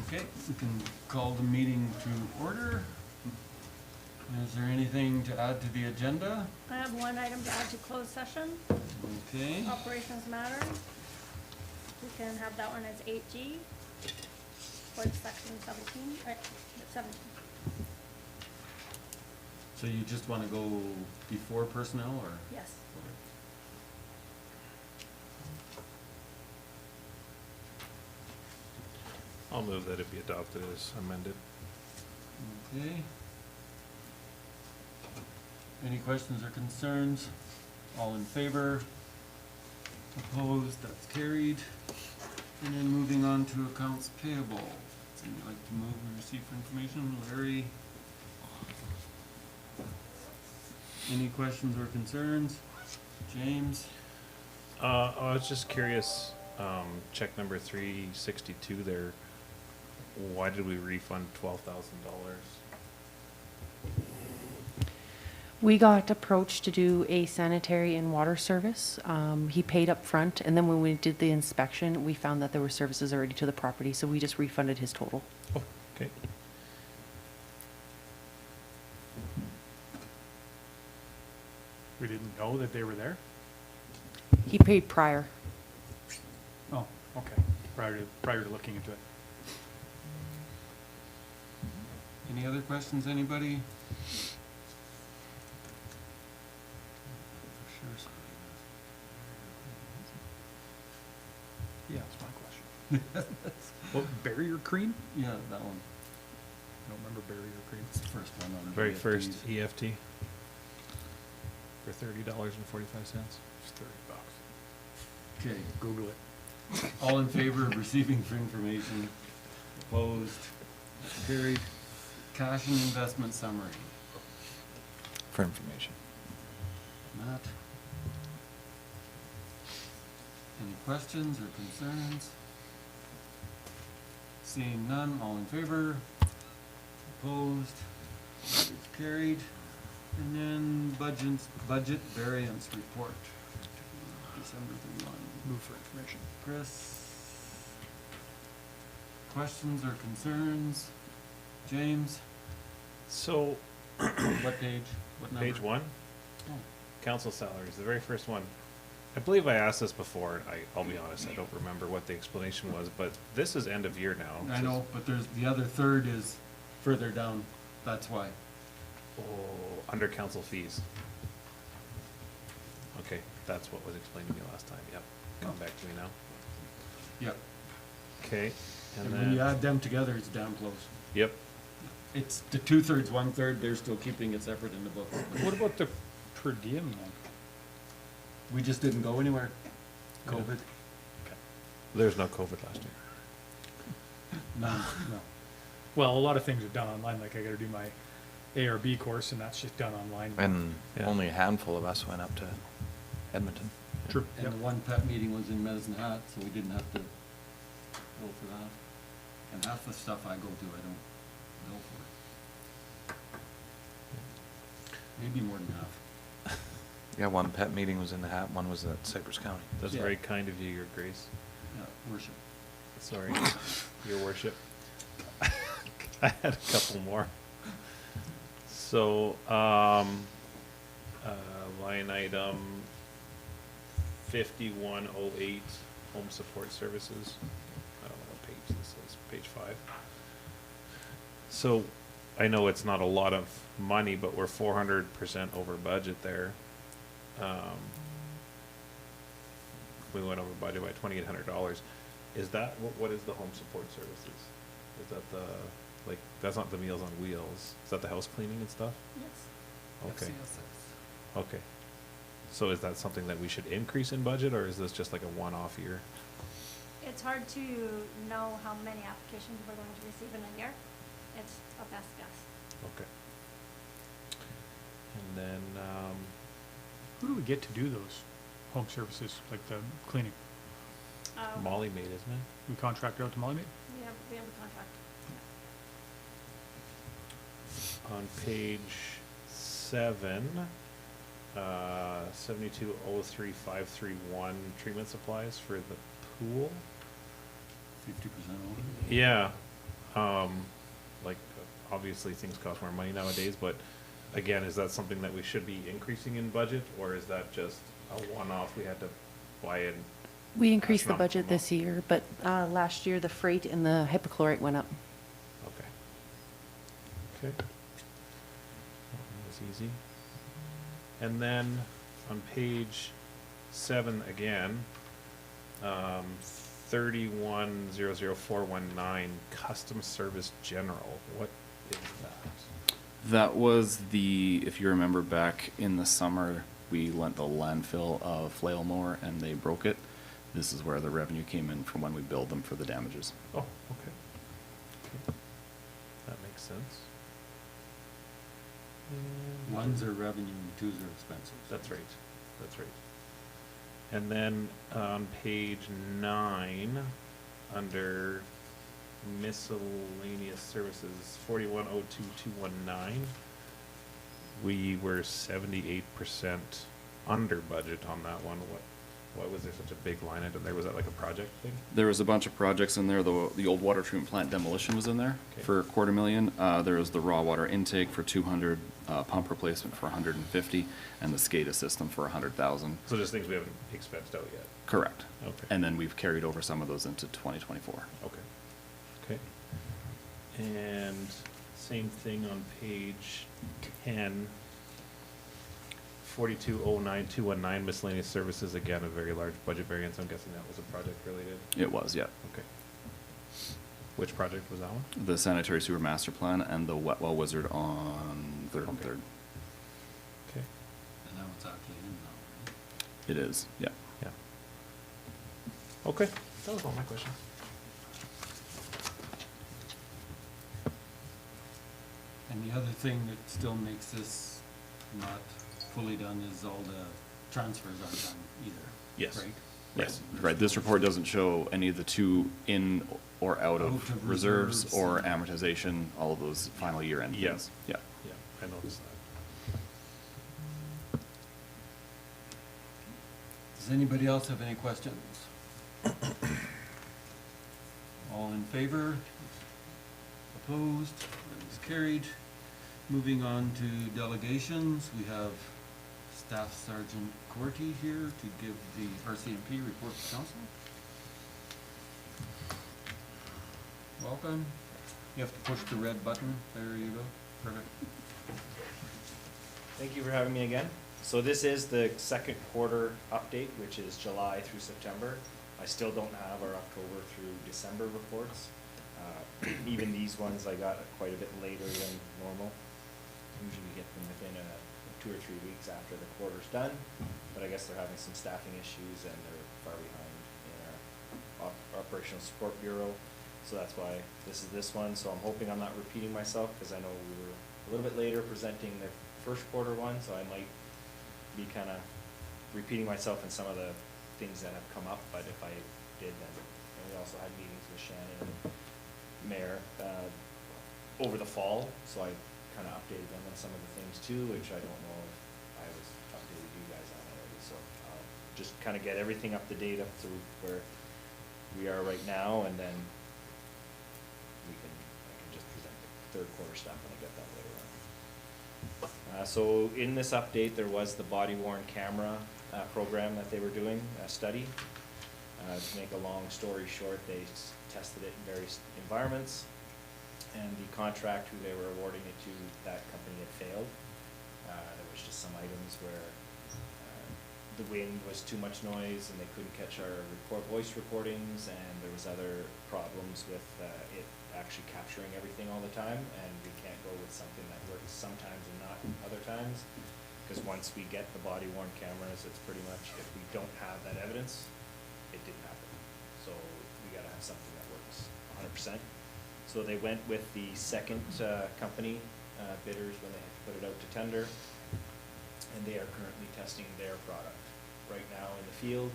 Okay, we can call the meeting to order. Is there anything to add to the agenda? I have one item to add to closed session, Okay, operations matters. We can have that one as 8G, or section 17, right, 17. so you just want to go before personnel, or? Yes. I'll move that it be adopted as amended. Okay. Any questions or concerns? All in favor? Opposed? That's carried. And then moving on to accounts payable. Somebody like to move and receive for information? Larry? Any questions or concerns? James? I was just curious, check number 362 there, why did we refund $12,000? We got approached to do a sanitary and water service. He paid up front, and then when we did the inspection, we found that there were services already to the property, so we just refunded his total. Oh, okay. We didn't know that they were there? He paid prior. Oh, okay, prior to looking into it. Any other questions, anybody? Yeah, that's my question. Well, barrier cream? Yeah, that one. I don't remember barrier cream. It's the first one on the Very EFTs. first EFT for $30.45. It's $30. Okay, Google it. all in favor of receiving for information? Opposed? That's carried. Cash and investment summary. For information. Matt? Any questions or concerns? Seeing none, all in favor? Opposed? That is carried. And then budget variance report. December 31. Move for information. Chris? Questions or concerns? James? So, What page? What number? page 1, Oh, council salaries, the very first one. I believe I asked this before, I'll be honest, I don't remember what the explanation was, but this is end of year now. I know, but there's, the other third is further down, that's why. Oh, under council fees. Okay, that's what was explained to me last time, yep, come back to me now. Yep. Okay, And and when you then, add them together, it's damn close. yep, It's the 2/3, 1/3, they're still keeping it separate in the book. What about the per diem then? We just didn't go anywhere. COVID. there's no COVID last year. None. No. Well, a lot of things are done online, like I gotta do my ARB course, and that's just done online. And Yeah. only a handful of us went up to Edmonton. True, And yep. the one pet meeting was in Medicine Hat, so we didn't have to go for that. And half the stuff I go to, I don't go for. Maybe more than half. Yeah, one pet meeting was in the Hat, one was at Cypress County. That's Yeah. very kind of you, your grace. Yeah, worship. Sorry, your worship. I had a couple more. So, line item 5108, home support services. I don't know what page this is, page 5. So, I know it's not a lot of money, but we're 400% over budget there. We went over budget by $2,800. Is that, what is the home support services? Is that the, like, that's not the Meals on Wheels, is that the house cleaning and stuff? Yes. Okay, okay. So is that something that we should increase in budget, or is this just like a one-off year? It's hard to know how many applications we're going to receive in a year. It's a best guess. Okay. And then, Who do we get to do those home services, like the cleaning? Molly Maid, isn't it? We contract out to Molly Maid? We have a contract. On page 7, 7203,531 treatment supplies for the pool. 50% over. Yeah, Like, obviously, things cost more money nowadays, but again, is that something that we should be increasing in budget, or is that just a one-off, we had to buy it? We increased the That's not budget from this year, but last year the freight and the hypochlorite went up. Okay. Okay. That was easy. And then on page 7 again, 31000419, custom service general, what is that? That was the, if you remember back in the summer, we lent the landfill a flail mower and they broke it. This is where the revenue came in from when we billed them for the damages. Oh, okay. That makes sense. And- Ones are revenue, and twos are expenses. That's right, that's right. And then on page 9, under miscellaneous services, 4102219, we were 78% under budget on that one. Why was there such a big line item there? Was that like a project thing? There was a bunch of projects in there. The old water treatment plant demolition was in there Okay. for $250,000. There was the raw water intake for 200, pump replacement for 150, and the SCADA system for 100,000. So just things we haven't expensed out yet? Correct. Okay. And then we've carried over some of those into 2024. Okay. Okay. And same thing on page 10, 4209219, miscellaneous services, again, a very large budget variance. I'm guessing that was a project related? It was, yeah. Okay. Which project was that one? The sanitary sewer master plan and the wet well wizard on third and Okay. third. Okay. And that was actually in now, right? It is, yeah. Yeah. Okay, that was all my questions. And the other thing that still makes this not fully done is all the transfers aren't done either. Yes. Right? Yes, right. This report doesn't show any of the two in or out Out of of reserves reserves or and- amortization, all of those final year end Yeah. things. Yeah. Yeah, I noticed that. Does anybody else have any questions? All in favor? Opposed? That is carried. Moving on to delegations, we have Staff Sergeant Courty here to give the RCMP report to council. Welcome. You have to push the red button. There you go. Perfect. Thank you for having me again. So this is the second quarter update, which is July through September. I still don't have our October through December reports. Even these ones I got quite a bit later than normal. Usually get them within 2 or 3 weeks after the quarter's done, but I guess they're having some staffing issues and they're far behind in our operational support bureau. So that's why this is this one. So I'm hoping I'm not repeating myself, because I know we were a little bit later presenting the first quarter one, so I might be kind of repeating myself in some of the things that have come up, but if I did, then, and we also had meetings with Shannon and Mayor over the fall, so I kind of updated them on some of the things too, which I don't know if I was updated you guys on already, so I'll just kind of get everything up to date up to where we are right now, and then I can just present the third quarter stuff when I get that later on. So in this update, there was the body worn camera program that they were doing, a study. To make a long story short, they tested it in various environments, and the contract who they were awarding it to, that company had failed. There was just some items where the wind was too much noise and they couldn't catch our voice recordings, and there was other problems with it actually capturing everything all the time, and we can't go with something that works sometimes and not other times, because once we get the body worn cameras, it's pretty much, if we don't have that evidence, it didn't happen. So we gotta have something that works 100%. So they went with the second company bidders when they had to put it out to tender, and they are currently testing their product right now in the field.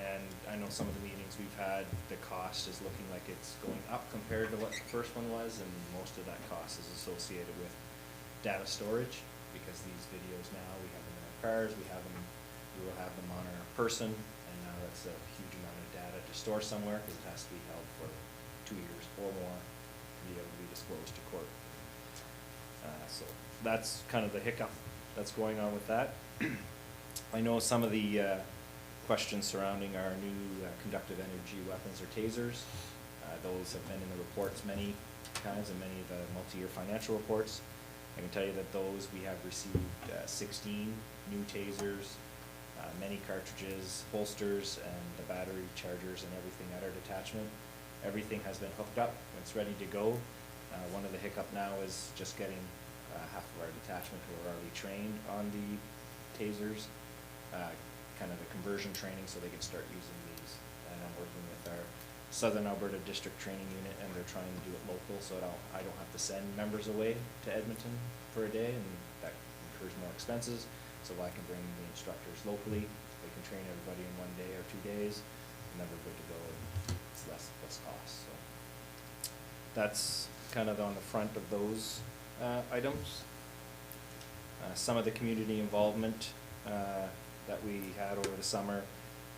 And I know some of the meetings we've had, the cost is looking like it's going up compared to what the first one was, and most of that cost is associated with data storage, because these videos now, we have them in our cars, we will have them on our person, and now that's a huge amount of data to store somewhere, because it has to be held for 2 years or more. be able to be disclosed to court. So that's kind of the hiccup that's going on with that. I know some of the questions surrounding our new conductive energy weapons or tasers. Those have been in the reports many times and many of the multi-year financial reports. I can tell you that those, we have received 16 new tasers, many cartridges, holsters, and the battery chargers and everything at our detachment. Everything has been hooked up, it's ready to go. One of the hiccup now is just getting half of our detachment who are already trained on the tasers, kind of the conversion training so they can start using these. And I'm working with our Southern Alberta District Training Unit, and they're trying to do it local, so I don't have to send members away to Edmonton for a day, and that incurs more expenses. So I can bring the instructors locally, they can train everybody in 1 day or 2 days, and then we're good to go, and it's less cost, so. That's kind of on the front of those items. Some of the community involvement that we had over the summer.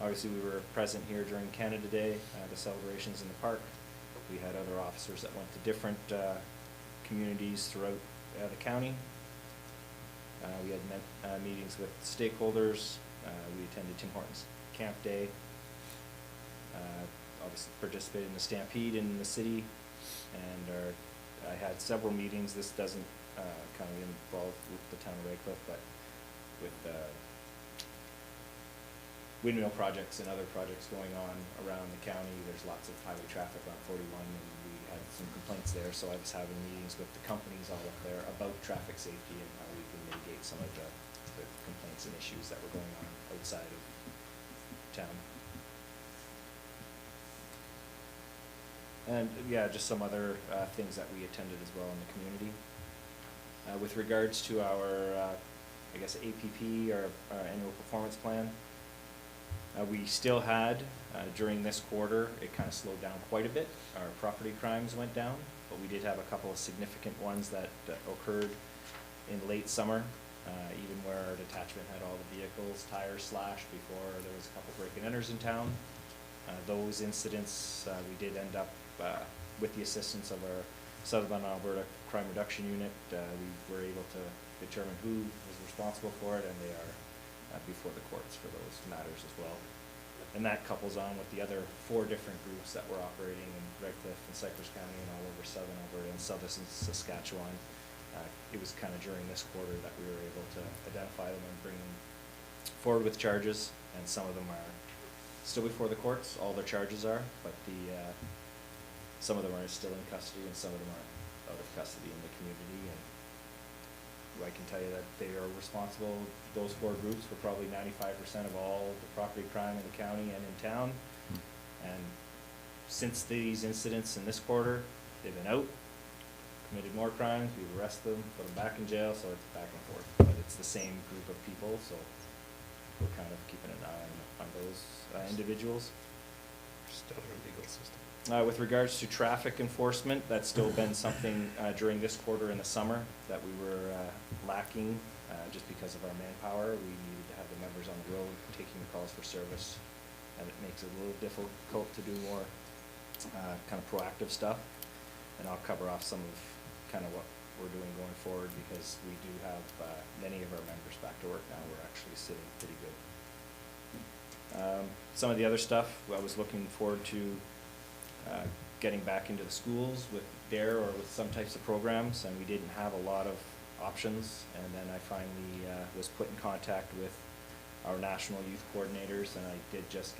Obviously, we were present here during Canada Day, the celebrations in the park. We had other officers that went to different communities throughout the county. We had meetings with stakeholders. We attended Tim Hortons Camp Day. Obviously participated in the Stampede in the city, and I had several meetings. This doesn't kind of involve with the town of Redcliff, but with windmill projects and other projects going on around the county. There's lots of highway traffic on 41, and we had some complaints there, so I was having meetings with the companies all up there about traffic safety and how we can mitigate some of the complaints and issues that were going on outside of town. And yeah, just some other things that we attended as well in the community. With regards to our, I guess, APP, or our annual performance plan, we still had, during this quarter, it kind of slowed down quite a bit. Our property crimes went down, but we did have a couple of significant ones that occurred in late summer, even where our detachment had all the vehicles, tires slashed before there was a couple break-and-enters in town. Those incidents, we did end up, with the assistance of our Southern Alberta Crime Reduction Unit, we were able to determine who was responsible for it, and they are before the courts for those matters as well. And that couples on with the other 4 different groups that were operating in Redcliff and Cypress County and all over Southern Alberta and Southern Saskatchewan. It was kind of during this quarter that we were able to identify them and bring them forward with charges, and some of them are still before the courts, all their charges are, but some of them are still in custody and some of them are out of custody in the community. And I can tell you that they are responsible, those 4 groups, for probably 95% of all the property crime in the county and in town. And since these incidents in this quarter, they've been out, committed more crimes, we've arrested them, put them back in jail, so it's back and forth. But it's the same group of people, so we're kind of keeping an eye on those individuals. Still our legal system. With regards to traffic enforcement, that's still been something during this quarter in the summer that we were lacking just because of our manpower. We needed to have the members on the road taking the calls for service, and it makes it a little difficult to do more kind of proactive stuff. And I'll cover off some of kind of what we're doing going forward, because we do have many of our members back to work now. We're actually sitting pretty good. Some of the other stuff, I was looking forward to getting back into the schools with DARE or with some types of programs, and we didn't have a lot of options. And then I finally was put in contact with our national youth coordinators, and I did just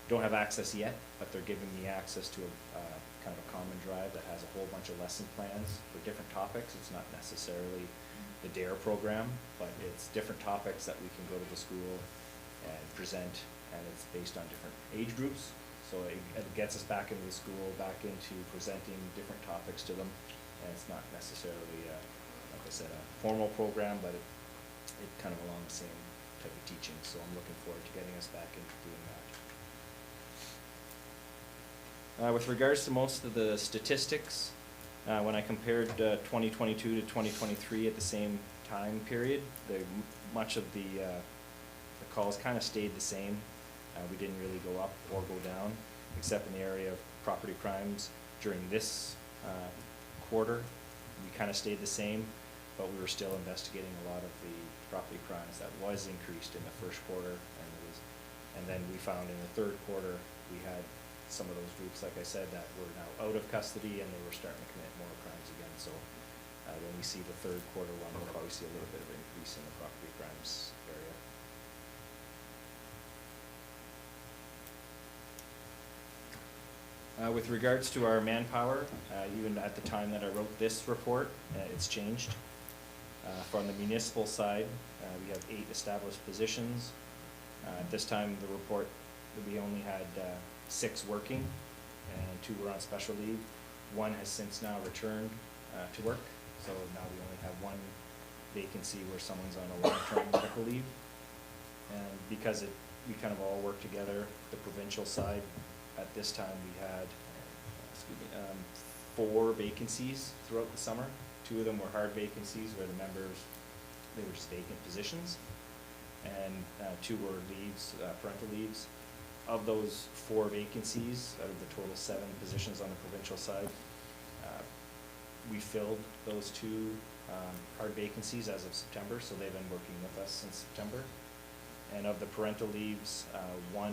don't have access yet, but they're giving me access to a kind of a common drive that has a whole bunch of lesson plans for different topics. It's not necessarily the DARE program, but it's different topics that we can go to the school and present, and it's based on different age groups. So it gets us back into the school, back into presenting different topics to them, and it's not necessarily, like I said, a formal program, but it kind of along the same type of teaching. So I'm looking forward to getting us back into doing that. With regards to most of the statistics, when I compared 2022 to 2023 at the same time period, much of the calls kind of stayed the same. We didn't really go up or go down, except in the area of property crimes during this quarter, we kind of stayed the same, but we were still investigating a lot of the property crimes that was increased in the first quarter, and then we found in the third quarter, we had some of those groups, like I said, that were now out of custody and they were starting to commit more crimes again, so when we see the third quarter one, we'll probably see a little bit of an increase in the property crimes area. With regards to our manpower, even at the time that I wrote this report, it's changed. From the municipal side, we have 8 established positions. At this time, the report, we only had 6 working, and 2 were on special leave. 1 has since now returned to work, so now we only have 1 vacancy where someone's on a long-term medical leave. And because we kind of all work together, the provincial side, at this time, we had, 4 vacancies throughout the summer. 2 of them were hard vacancies where the members, they were just vacant positions. And 2 were leaves, parental leaves. Of those 4 vacancies, out of the total 7 positions on the provincial side, we filled those 2 hard vacancies as of September, so they've been working with us since September. And of the parental leaves, 1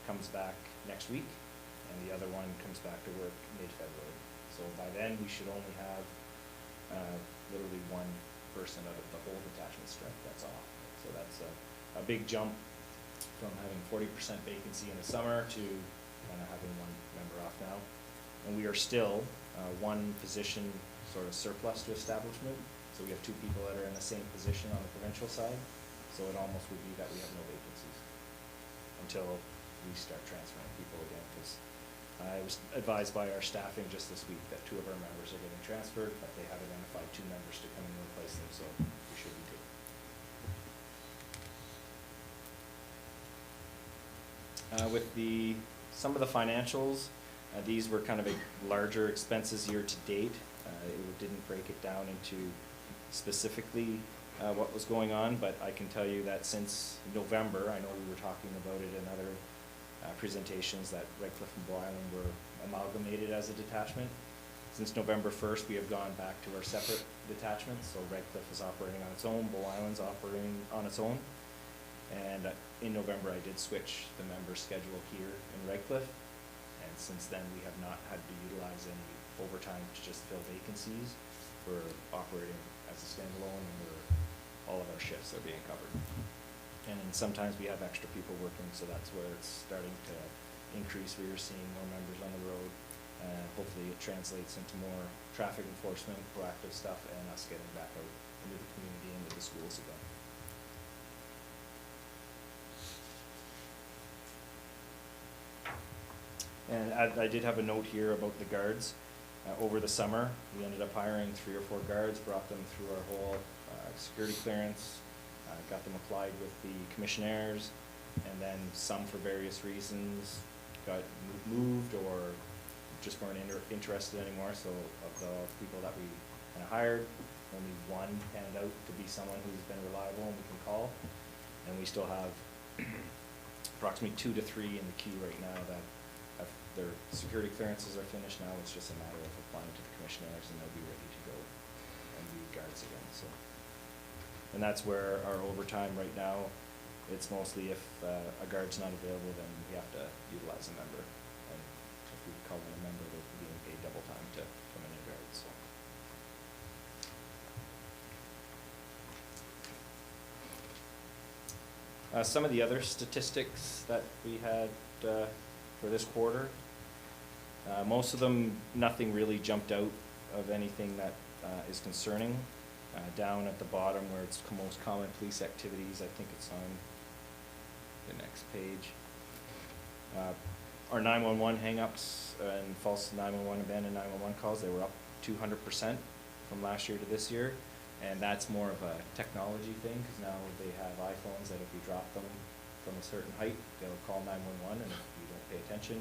comes back next week, and the other 1 comes back to work mid-February. So by then, we should only have literally 1 person out of the whole detachment strength that's off. So that's a big jump from having 40% vacancy in the summer to kind of having 1 member off now. And we are still 1 position sort of surplus to establishment. So we have 2 people that are in the same position on the provincial side. So it almost would be that we have no vacancies until we start transferring people again. Because I was advised by our staffing just this week that 2 of our members are getting transferred, but they have identified 2 members to come in and replace them, so we should be good. With some of the financials, these were kind of larger expenses year to date. It didn't break it down into specifically what was going on, but I can tell you that since November, I know we were talking about it in other presentations, that Redcliff and Blue Island were amalgamated as a detachment. Since November 1st, we have gone back to our separate detachments, so Redcliff is operating on its own, Blue Island's operating on its own. And in November, I did switch the member schedule here in Redcliff, and since then, we have not had to utilize any overtime to just fill vacancies. We're operating as a standalone, and all of our shifts are being covered. And sometimes we have extra people working, so that's where it's starting to increase. We are seeing more members on the road. Hopefully it translates into more traffic enforcement, proactive stuff, and us getting back out into the community, into the schools again. And I did have a note here about the guards. Over the summer, we ended up hiring 3 or 4 guards, brought them through our whole security clearance, got them applied with the commissionaires, and then some for various reasons got moved or just weren't interested anymore. So of the people that we kind of hired, only 1 panned out to be someone who's been reliable and we can call. And we still have approximately 2 to 3 in the queue right now that their security clearances are finished now. It's just a matter of applying to the commissioners and they'll be ready to go and be guards again. So, and that's where our overtime right now, it's mostly if a guard's not available, then we have to utilize a member. And if we call in a member, they're being paid double time to come in and guard. So. Some of the other statistics that we had for this quarter, most of them, nothing really jumped out of anything that is concerning. Down at the bottom where it's most common police activities, I think it's on the next page. Our 911 hang-ups and false 911 abandoned 911 calls, they were up 200% from last year to this year. And that's more of a technology thing, because now they have iPhones that if you drop them from a certain height, they'll call 911, and if you don't pay attention,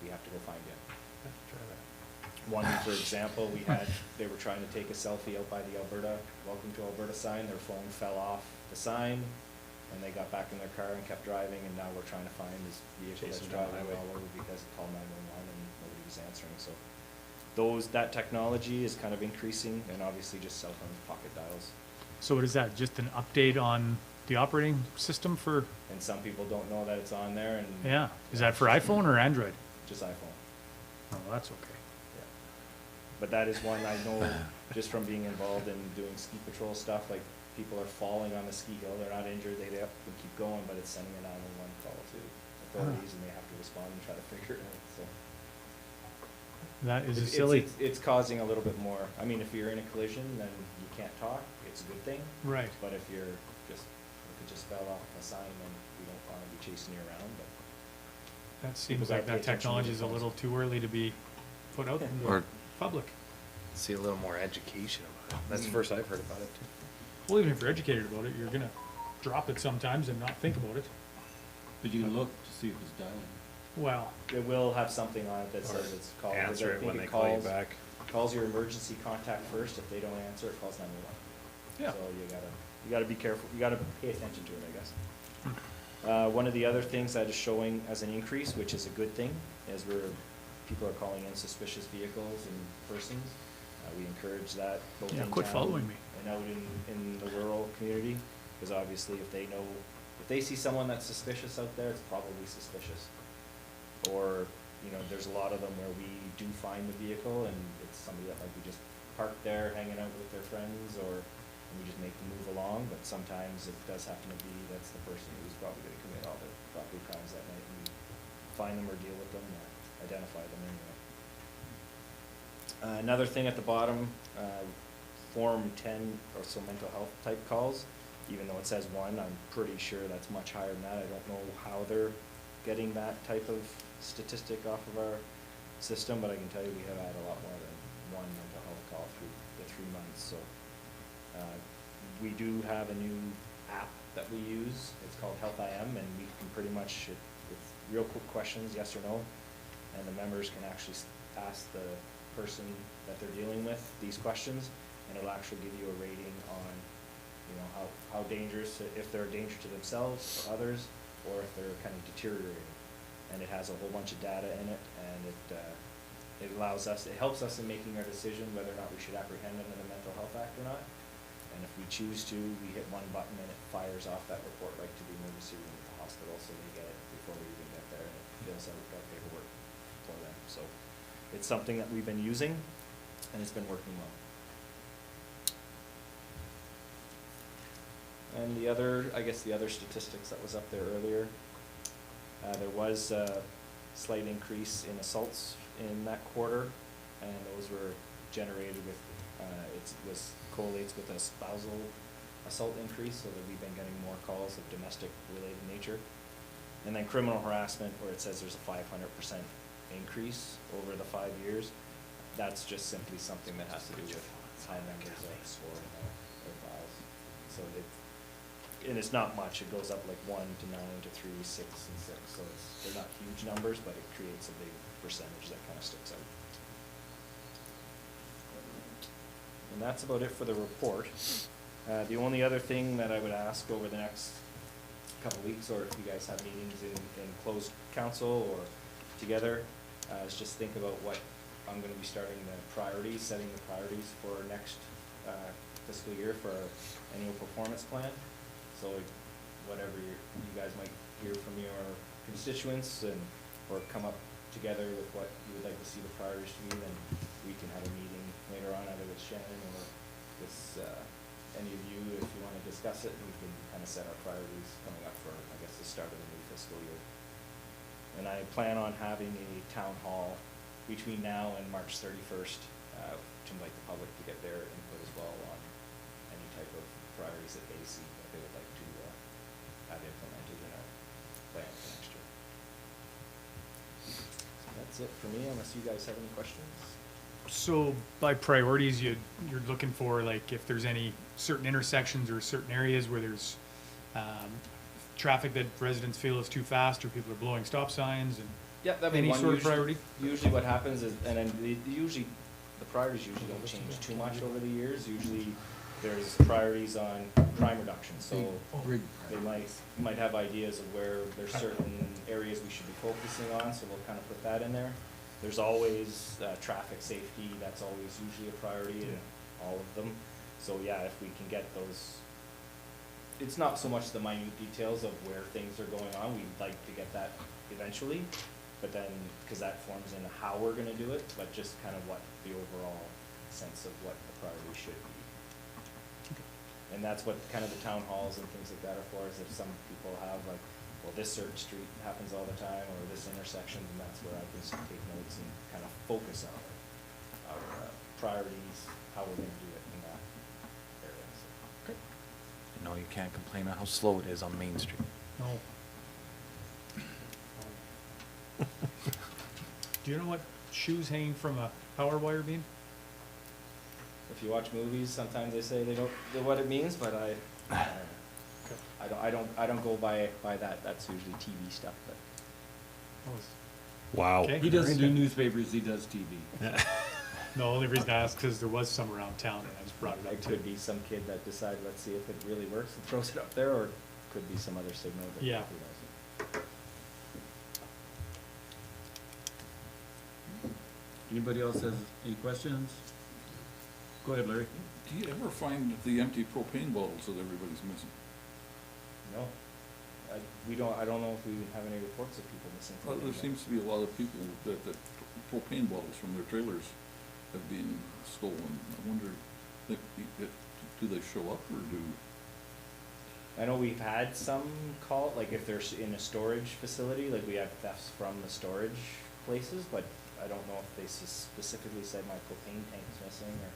we have to go find you. Try that. One, for example, they were trying to take a selfie out by the Alberta, Welcome to Alberta sign, their phone fell off the sign, and they got back in their car and kept driving, and now we're trying to find this vehicle that's Chasing down the driving highway. all over because it called 911 and nobody was answering, so. that technology is kind of increasing, and obviously just cell phone pocket dials. So what is that, just an update on the operating system for, And some people don't know that it's on there, and yeah, is that for iPhone or Android? just iPhone. Oh, that's okay. Yeah. But that is one I know, just from being involved in doing ski patrol stuff, like, people are falling on the ski hill, they're not injured, they have to keep going, but it's sending a 911 call to authorities, and they have to respond and try to figure it out, so. That is a It's- silly, It's causing a little bit more, I mean, if you're in a collision, then you can't talk, it's a good thing, right. but if you're just, if it just fell off a sign, then we don't wanna be chasing you around, but. That People seems gotta like pay that attention to technology is a these little too early to be put out in the Or public. see a little more education about it. That's the first I've heard about it too. Well, even if you're educated about it, you're gonna drop it sometimes and not think about it. But you can look to see if it's dialing. Well, It will have something on it that Or says it's called. Answer it when they call you back. Calls your emergency contact first, if they don't answer, it calls 911. Yeah. So you gotta be careful, you gotta pay attention to it, I guess. One of the other things that is showing as an increase, which is a good thing, is people are calling in suspicious vehicles and persons. We encourage that both yeah, in quit town following me. and out in the rural community, because obviously if they see someone that's suspicious out there, it's probably suspicious. Or, there's a lot of them where we do find the vehicle and it's somebody that might be just parked there hanging out with their friends, or and we just make them move along, but sometimes it does happen to be that's the person who's probably gonna commit all the property crimes that night, and we find them or deal with them or identify them anyway. Another thing at the bottom, Form 10, or so mental health type calls, even though it says 1, I'm pretty sure that's much higher than that. I don't know how they're getting that type of statistic off of our system, but I can tell you we have had a lot more than 1 mental health call through the 3 months, so. We do have a new app that we use, it's called Health IM, and we can pretty much, with real quick questions, yes or no, and the members can actually ask the person that they're dealing with these questions, and it'll actually give you a rating on, how dangerous, if they're a danger to themselves or others, or if they're kind of deteriorating. And it has a whole bunch of data in it, and it helps us in making our decision whether or not we should apprehend under the Mental Health Act or not. And if we choose to, we hit one button and it fires off that report right to the emergency room at the hospital, so they get it before we even get there, and it fills out our paperwork for them. So it's something that we've been using, and it's been working well. And the other statistics that was up there earlier, there was a slight increase in assaults in that quarter, and those were generated with, correlates with a spousal assault increase, so that we've been getting more calls of domestic related nature. And then criminal harassment, where it says there's a 500% increase over the 5 years, that's just simply something that has to do with high numbers of scoring of files. So and it's not much, it goes up like 1 to 9 to 3, 6, and 6, so they're not huge numbers, but it creates a big percentage that kind of sticks out. And that's about it for the report. The only other thing that I would ask over the next couple weeks, or if you guys have meetings in closed council or together, is just think about what I'm gonna be setting the priorities for next fiscal year for our annual performance plan. So whatever you guys might hear from your constituents or come up together with what you would like to see the priorities to be, then we can have a meeting later on, either with Shannon or with any of you, if you want to discuss it, we can kind of set our priorities coming up for, I guess, the start of the new fiscal year. And I plan on having a town hall between now and March 31st to invite the public to get their input as well on any type of priorities that they see that they would like to have implemented in our plan for next year. So that's it for me, unless you guys have any questions. So by priorities, you're looking for, like, if there's any certain intersections or certain areas where there's traffic that residents feel is too fast, or people are blowing stop signs, and Yeah, that'd be any one. sort of priority? Usually what happens is, and then the priorities usually don't change too much over the years. Usually there's priorities on crime reduction, so they might have ideas of where there's certain areas we should be focusing on, so we'll kind of put that in there. There's always, traffic safety, that's always usually a priority in all of them. So yeah, if we can get those, it's not so much the minute details of where things are going on, we'd like to get that eventually. But then, cause that forms in how we're gonna do it, but just kind of what the overall sense of what the priority should be. And that's what kind of the town halls and things like that are for, is if some people have like, well, this certain street happens all the time, or this intersection, and that's where I can take notes and kind of focus on our priorities, how we're gonna do it in that area, so. You know, you can't complain of how slow it is on Main Street. No. Do you know what shoes hanging from a power wire beam? If you watch movies, sometimes they say they don't know what it means, but I don't go by that, that's usually TV stuff, but. Oh, it's- Wow. Okay. He doesn't do newspapers, he does TV. No, only reason I asked, because there was some around town, and I just brought it up It too. could be some kid that decided, let's see if it really works, and throws it up there, or it could be some other signal that. Yeah. who knows. Anybody else has any questions? Go ahead, Larry. Do you ever find the empty propane bottles that everybody's missing? No, I don't know if we have any reports of people missing. Well, there propane, seems to be a lot of people that propane bottles from their trailers have been stolen. I wonder, do they show up or do? I know we've had some call, like if they're in a storage facility, like we have thefts from the storage places, but I don't know if they specifically said my propane tank's missing, or.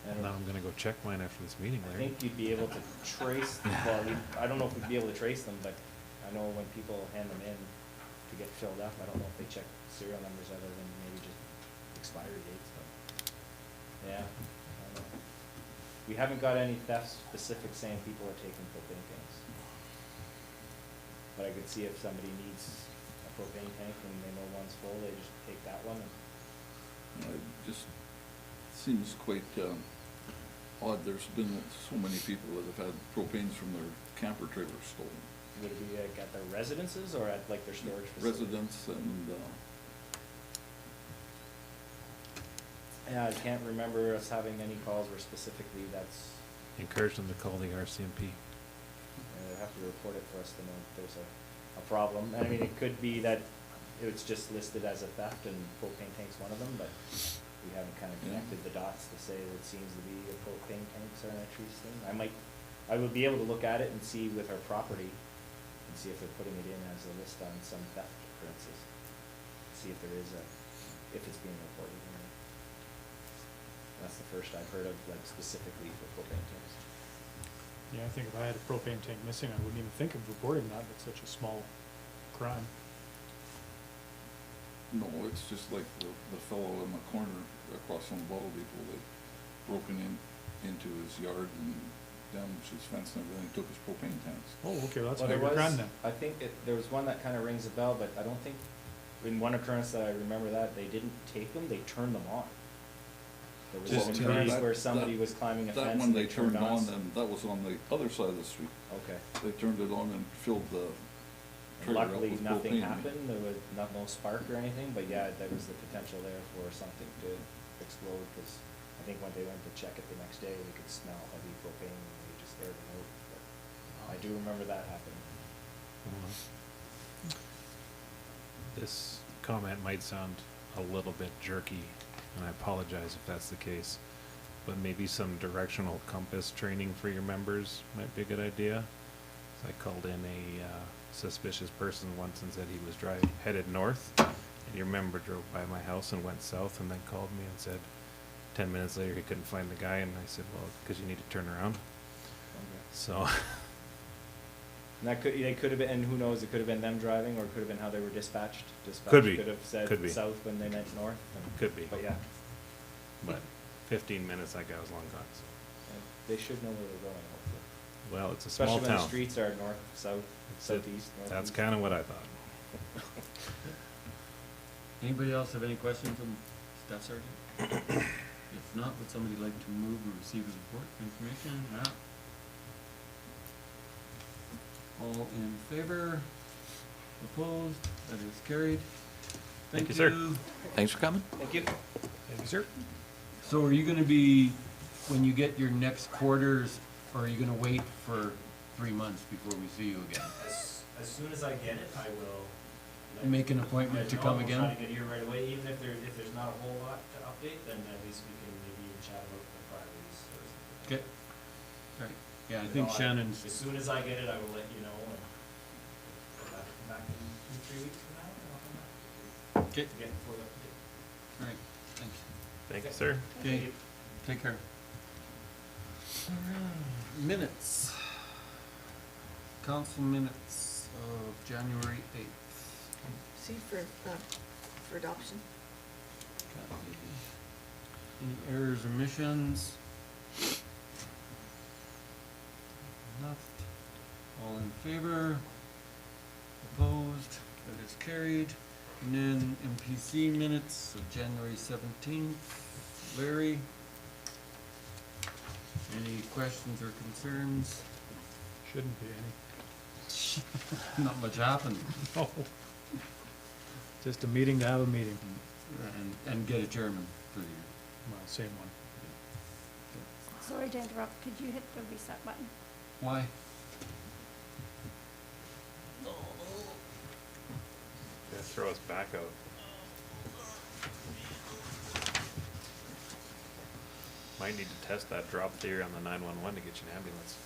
I don't Now know. I'm gonna go check mine after this meeting, I Larry. think you'd be able to trace, well, I don't know if we'd be able to trace them, but I know when people hand them in to get filled up, I don't know if they check serial numbers other than maybe just expiry dates, but, yeah, I don't know. We haven't got any thefts specific saying people are taking propane tanks. But I could see if somebody needs a propane tank and they know one's full, they just take that one and. It just seems quite odd. There's been so many people that have had propanes from their camper trailers stolen. Would it be like at their residences or at like their storage facility? Residents and, Yeah, I can't remember us having any calls where specifically that's, Encourage them to call the RCMP. they have to report it for us to know if there's a problem. And I mean, it could be that it's just listed as a theft and propane tank's one of them, but we haven't kind of Yeah. connected the dots to say that it seems to be a propane tanks are an entries thing. I would be able to look at it and see with our property and see if they're putting it in as a list on some theft occurrences. See if there is if it's being reported. That's the first I've heard of, like specifically for propane tanks. Yeah, I think if I had a propane tank missing, I wouldn't even think of reporting that, it's such a small crime. no, it's just like the fellow in the corner across from the Bottle Depot that broken into his yard and damaged his fence and everything, took his propane tanks. Oh, okay, well, that's a Well, there bigger crime was- then. I think there was one that kind of rings a bell, but I don't think, in one occurrence that I remember that, they didn't take them, they turned them on. There was Just an to occurrence that- where somebody that- was climbing a That fence one and they they turned turned on, on. and that was on the other side of the street. Okay. They turned it on and filled the And trailer up luckily, with nothing propane. happened, there was no spark or anything, but yeah, there was the potential there for something to explode, because I think when they went to check it the next day, they could smell heavy propane, and they just aired it out, but I do remember that happening. This comment might sound a little bit jerky, and I apologize if that's the case, but maybe some directional compass training for your members might be a good idea. I called in a suspicious person once and said he was headed north, and your member drove by my house and went south, and then called me and said 10 minutes later he couldn't find the guy, and I said, well, because you need to turn around. So, And they could have been, and who knows, it could have been them driving, or it could have been how they were dispatched. Dispatch Could be, could have said could be. south when they meant north, and, could be, but yeah, but 15 minutes, that guy was long gone, so. and they should know where they're going, hopefully. Well, it's a small Especially when the town. streets are north, south, That's it. southeast, northeast. That's kind of what I thought. Anybody else have any questions from Staff Sergeant? If not, would somebody like to move or receive a report, information? Yeah. All in favor? Opposed? That is carried. Thank you, sir. Thanks for coming. Thank you. Thank you, sir. So are you gonna be, when you get your next quarters, or are you gonna wait for 3 months before we see you again? As soon as I get it, I will. Make an appointment to come again? We'll try to get here right away, even if there's not a whole lot to update, then at least we can maybe even chat about the priorities or something. Okay, right, yeah, I You think know, Shannon's, As soon as I get it, I will let you know, and I'll come back in 2-3 weeks from now, and I'll come back. okay, To get full update. right, thanks. Thank you, sir. Okay, take care. Minutes. Council minutes of January 8th. See, for adoption. Any errors, omissions? Not. All in favor? Opposed? That is carried. And then MPC minutes of January 17th. Larry? Any questions or concerns? Shouldn't be any. Not much happened. Oh. Just a meeting to have a meeting. And get adjournment for the year. Well, same one. Sorry to interrupt, could you hit the reset button? Why? Yeah, throw us back out. Might need to test that drop theory on the 911 to get you an ambulance.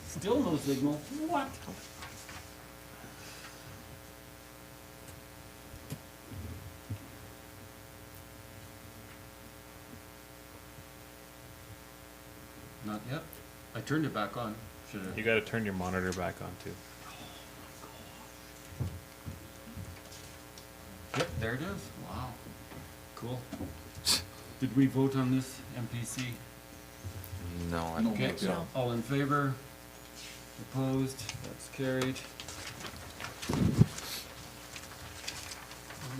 Still no signal. What? Not yet. I turned it back on. Should I? You gotta turn your monitor back on too. Yep, there it is. Wow. Cool. Did we vote on this MPC? No, I don't Okay, think so. all in favor? Opposed? That's carried. And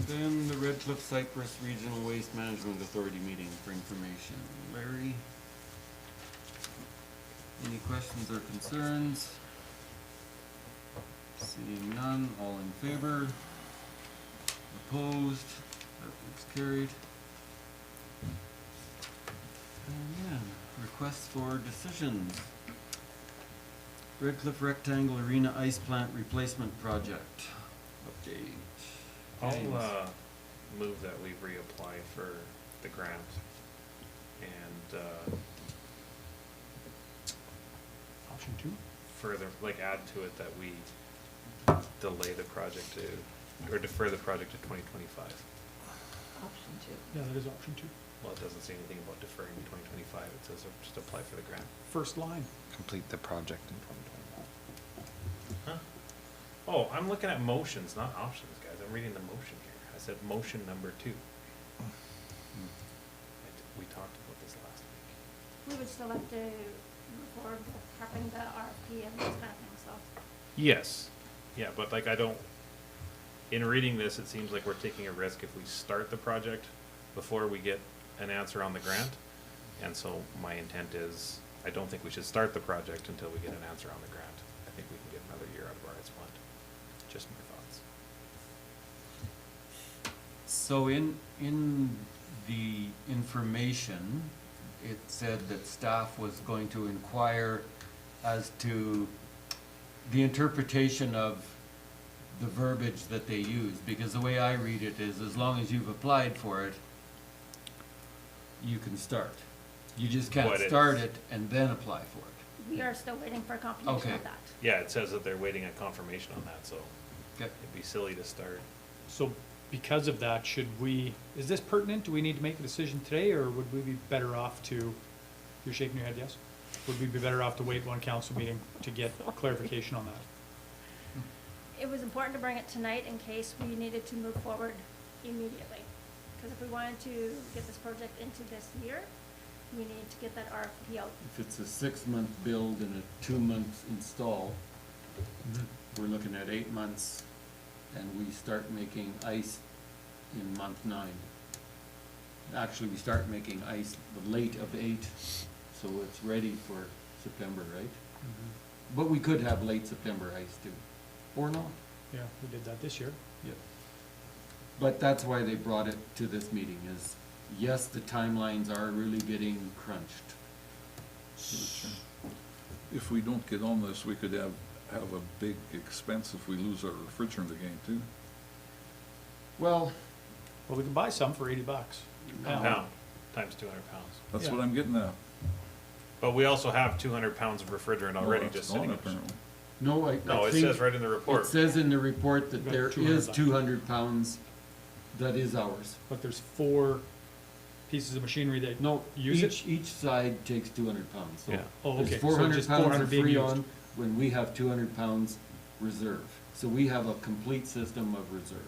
then the Redcliff Cypress Regional Waste Management Authority meeting for information. Larry? Any questions or concerns? Seeing none, all in favor? Opposed? That is carried. And then, requests for decisions. Redcliff Rec-Tangle Arena Ice Plant Replacement Project. Update. James. I'll, move that we reapply for the grant and, Option 2? further, like add to it that we delay the project to, or defer the project to 2025. Option 2. Yeah, that is option 2. Well, it doesn't say anything about deferring to 2025, it says just apply for the grant. First line. Complete the project in 2025. Huh? Oh, I'm looking at motions, not options, guys. I'm reading the motion here. I said motion number 2. We talked about this last week. We would still have to move forward with prepping the RFP and those kind of things, so. Yes, yeah, but like I don't, in reading this, it seems like we're taking a risk if we start the project before we get an answer on the grant. And so my intent is, I don't think we should start the project until we get an answer on the grant. I think we can get another year out of our ice plant. Just my thoughts. So in the information, it said that staff was going to inquire as to the interpretation of the verbiage that they use, because the way I read it is, as long as you've applied for it, you can start. You just can't What start is- it and then apply for it. We are still waiting for confirmation Okay. of that. Yeah, it says that they're waiting on confirmation on that, so Okay. it'd be silly to start. So because of that, should we, is this pertinent? Do we need to make a decision today, or would we be better off to, you're shaking your head, yes? Would we be better off to wait one council meeting to get clarification on that? It was important to bring it tonight in case we needed to move forward immediately. Because if we wanted to get this project into this year, we need to get that RFP out. If it's a 6-month build and a 2-month install, we're looking at 8 months, and we start making ice in month 9. Actually, we start making ice the late of 8, so it's ready for September, right? But we could have late September ice too, or not. Yeah, we did that this year. Yep. But that's why they brought it to this meeting is, yes, the timelines are really getting crunched. If we don't get on this, we could have a big expense if we lose our refrigerant again too. Well, Well, we could buy some for $80. Pound, times 200 pounds. That's Yeah. what I'm getting at. But we also have 200 pounds of refrigerant already Well, that's just sitting. gone apparently. no, I No, it think says right in the it report. says in the report that We've got there 200 is bucks. 200 pounds that is ours. But there's 4 pieces of machinery that No, use it? each side takes 200 pounds. So Yeah. Oh, okay. there's So 400 just pounds 400 of being used. Freon when we have 200 pounds reserve. So we have a complete system of reserve.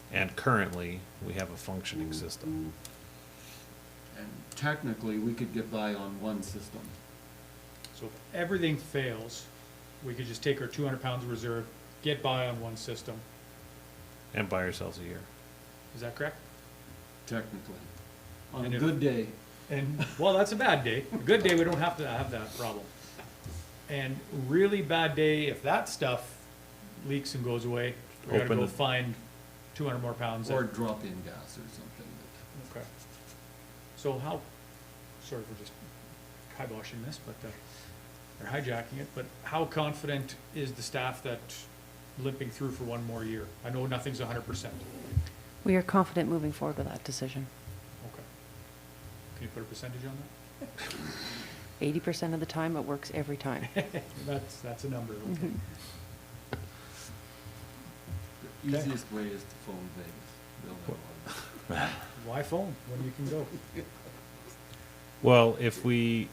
And currently, we have a functioning system. And technically, we could get by on one system. So if everything fails, we could just take our 200 pounds of reserve, get by on one system. And buy ourselves a year. Is that correct? Technically. On And a if- good day, And, well, that's a bad day. A good day, we don't have to have that problem. And really bad day, if that stuff leaks and goes away, we gotta Open go the- find 200 more pounds. or of- drop-in gas or something. Okay. So how, sorry for just kiboshing this, but, or hijacking it, but how confident is the staff that limping through for one more year? I know nothing's 100%. We are confident moving forward with that decision. Okay. Can you put a percentage on that? 80% of the time, it works every time. That's a number, okay. Mhm. The Okay. easiest way is to phone Vegas. They'll have Why phone when you can go? Well, if we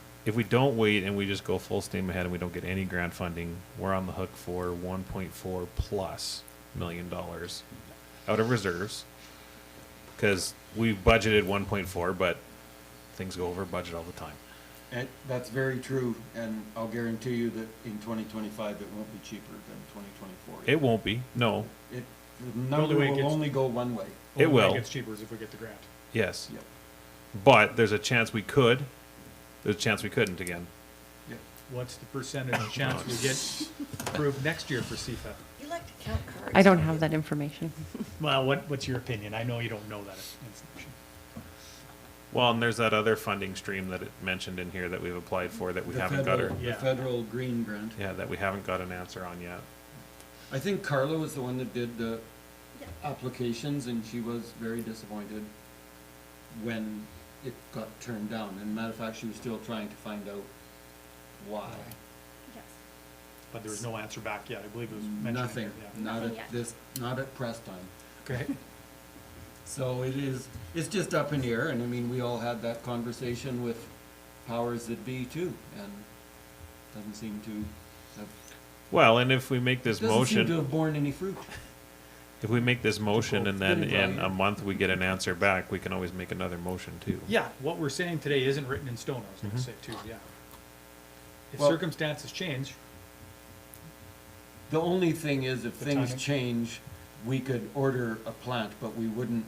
don't wait and we just go full steam ahead and we don't get any grant funding, we're on the hook for 1.4 plus $million out of reserves. Because we've budgeted 1.4, but things go over budget all the time. And that's very true, and I'll guarantee you that in 2025, it won't be cheaper than 2024. It won't be, no, It, the only number way it will gets- only go one way. It Only way will. gets cheaper is if we get the grant. yes. Yep. But there's a chance we could, there's a chance we couldn't again. Yep. What's the percentage chance we get approved next year for CFA? You like to count cards. I don't have that information. Well, what's your opinion? I know you don't know that information. Well, and there's that other funding stream that it mentioned in here that we've applied for that we The haven't got federal- our, Yeah. The federal green grant. yeah, that we haven't got an answer on yet. I think Carla was the one that did the Yeah. applications, and she was very disappointed when it got turned down. And matter of fact, she was still trying to find out why. Yes. But there was no answer back yet. I believe it was mentioned. Nothing, in here, not Nothing at yet. this, not at press time. yeah. Okay. So it's just up in the air, and I mean, we all had that conversation with powers that be too, and doesn't seem to have, Well, and if we make this doesn't seem to motion, have borne any fruit. if we make this motion and then Getting in value. a month we get an answer back, we can always make another motion too. Yeah, what we're saying today isn't written in stone, I was gonna Mhm. say too, yeah. If Well- circumstances change, The only thing is, if The things timing. change, we could order a plant, but we wouldn't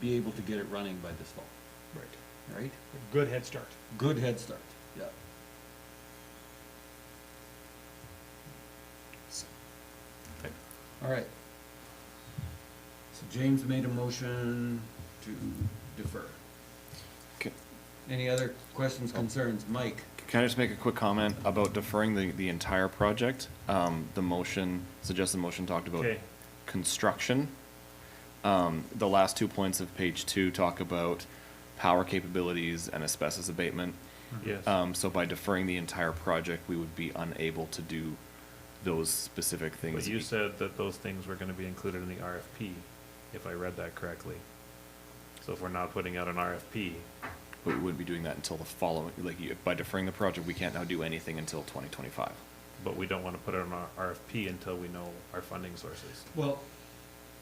be able to get it running by this fall, right, right? a good head start. Good head start, yeah. Okay. All right. So James made a motion to defer. Okay. Any other questions, concerns? Mike? Can I just make a quick comment about deferring the entire project? The motion, suggested motion talked about Okay. construction. The last 2 points of page 2 talk about power capabilities and asbestos abatement. Yes. So by deferring the entire project, we would be unable to do those specific things. But you said that those things were gonna be included in the RFP, if I read that correctly. So if we're not putting out an RFP, But we wouldn't be doing that until the following, by deferring the project, we can't now do anything until 2025. but we don't wanna put it on our RFP until we know our funding sources. Well,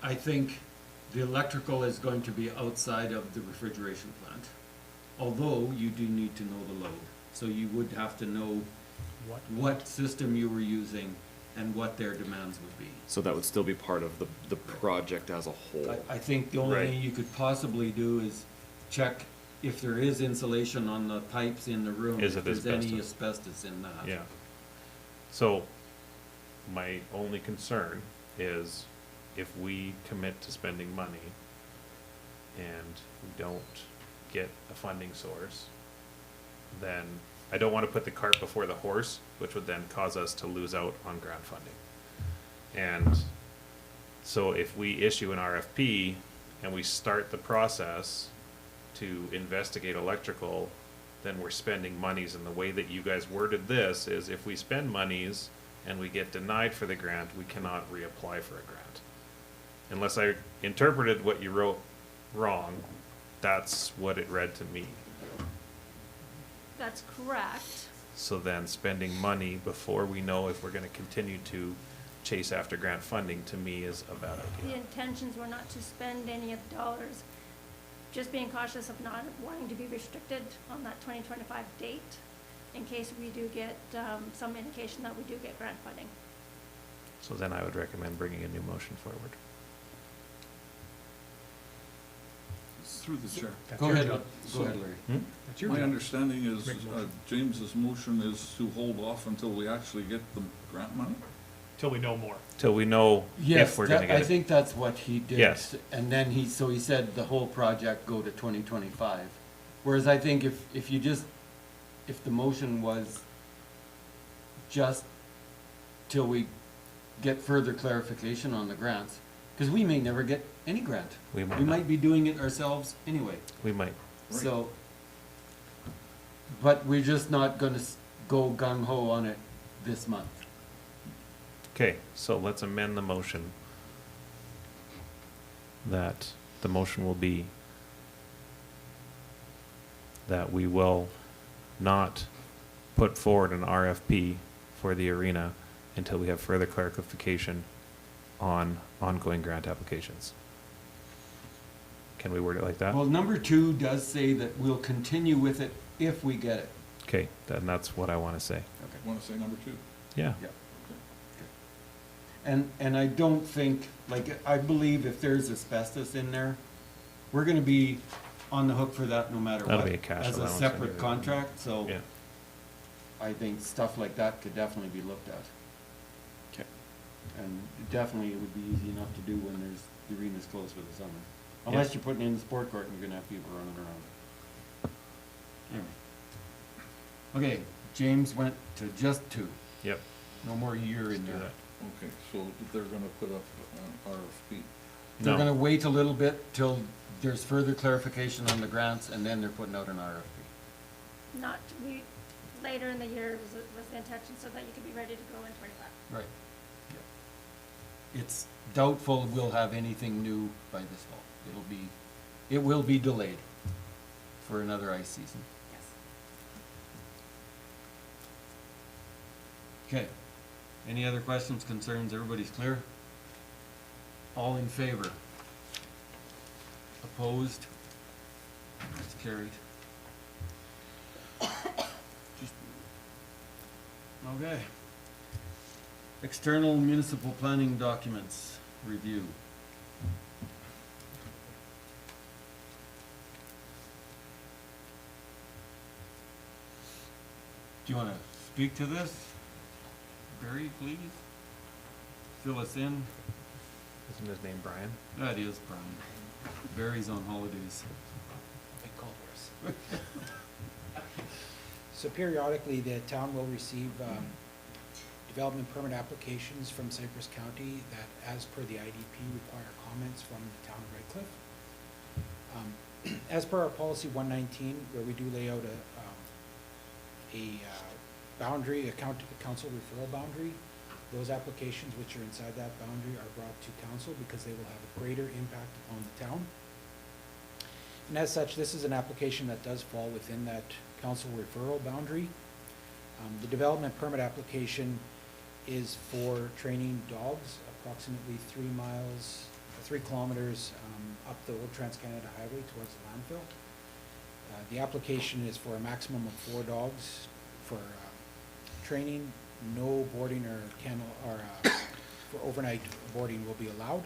I think the electrical is going to be outside of the refrigeration plant, although you do need to know the load. So you would have to know what system you were using and what their demands would be. So that would still be part of the project as a whole. I think the only Right. thing you could possibly do is check if there is insulation on the pipes in the room, Is if it there's any asbestos? asbestos in that. Yeah. So, my only concern is if we commit to spending money and we don't get a funding source, then I don't want to put the cart before the horse, which would then cause us to lose out on grant funding. And so if we issue an RFP and we start the process to investigate electrical, then we're spending monies. And the way that you guys worded this is if we spend monies and we get denied for the grant, we cannot reapply for a grant. Unless I interpreted what you wrote wrong, that's what it read to me. That's correct. So then spending money before we know if we're gonna continue to chase after grant funding, to me, is a bad The idea. intentions were not to spend any of the dollars, just being cautious of not wanting to be restricted on that 2025 date in case we do get some indication that we do get grant funding. So then I would recommend bringing a new motion forward. Through the chair. That's Go your ahead, job. go ahead, Larry. Hmm? That's your My job. understanding is, Make a motion. James's motion is to hold off until we actually get the grant money? Till we know more. Till we know Yes, if we're gonna I get it. think that's what he did. Yes. And then he said the whole project go to 2025. Whereas I think if you just, if the motion was just till we get further clarification on the grants, because we may never get any grant. We might We not. might be doing it ourselves anyway, We might. Right. so. But we're just not gonna go gung ho on it this month. Okay, so let's amend the motion. That the motion will be that we will not put forward an RFP for the arena until we have further clarification on ongoing grant applications. Can we word it like that? Well, number 2 does say that we'll continue with it if we get it. Okay, then that's what I want to say. Want to say number 2? Yeah. Yeah. And I don't think, like, I believe if there's asbestos in there, we're gonna be on the hook for that no matter what. That'll be a cash as a allowance separate anyway. contract, so Yeah. I think stuff like that could definitely be looked at. Okay. And definitely it would be easy enough to do when the arena's closed for the summer. Unless you're putting in the sport court and you're gonna have people running around. Anyway. Okay, James went to just 2, Yep. no more year in Do there. that. Okay, so they're gonna put up an RFP. They're No. gonna wait a little bit till there's further clarification on the grants, and then they're putting out an RFP. Not, later in the year was the intention so that you could be ready to go in 25. Right. It's doubtful we'll have anything new by this fall. It will be delayed for another ice season. Yes. Okay. Any other questions, concerns? Everybody's clear? All in favor? Opposed? It's carried. Okay. External municipal planning documents review. Do you wanna speak to this? Barry, please? Fill us in. Isn't his name Brian? That is Brian. Barry's on holidays. Big call for us. So periodically, the town will receive development permit applications from Cypress County that, as per the IDP, require comments from the town of Redcliff. As per our policy 119, where we do lay out a boundary, a council referral boundary, those applications which are inside that boundary are brought to council because they will have a greater impact upon the town. And as such, this is an application that does fall within that council referral boundary. The development permit application is for training dogs approximately 3 kilometers up the old Trans-Canada Highway towards the landfill. The application is for a maximum of 4 dogs for training. No boarding or kennel or for overnight boarding will be allowed.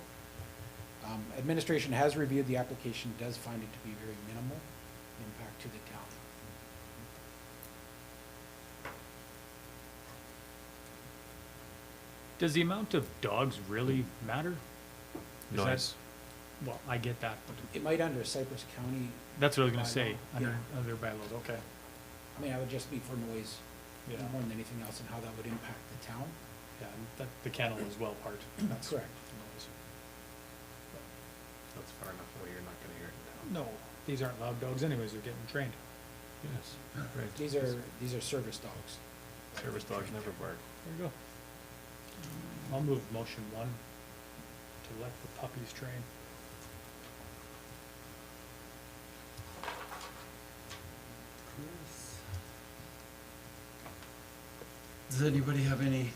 Administration has reviewed the application, does find it to be very minimal impact to the town. Does the amount of dogs really matter? Is that- Noise. Well, I get that, but It might under Cypress County, that's what I was gonna say, Bylaw, under, yeah. other bylaws, okay. I mean, I would just be for noise Yeah, more than anything else and how that would impact the town. yeah, and that, the kennel as well part, that's. Correct. noise. That's far enough away, you're not gonna hear it in No, these aren't loud dogs anyways, they're getting trained. town. Yes, right. These are service dogs. Service dogs never bark. There you go. I'll move motion one to let the puppies train. Chris. Does anybody have any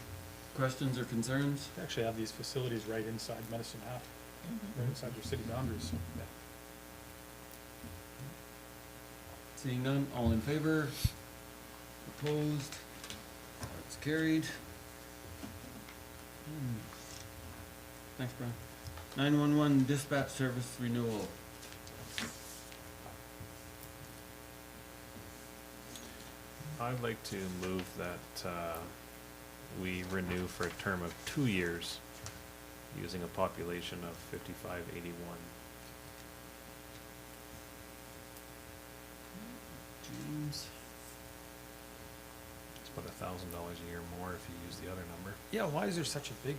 questions or concerns? They actually have these facilities right inside Medicine Hat, right inside their city boundaries, so, yeah. Seeing none, all in favor? Opposed? That's carried. Thanks, Brian. 911 dispatch service renewal. I'd like to move that we renew for a term of 2 years, using a population of 5581. James. It's about $1,000 a year more if you use the other number, Yeah, why is there such a big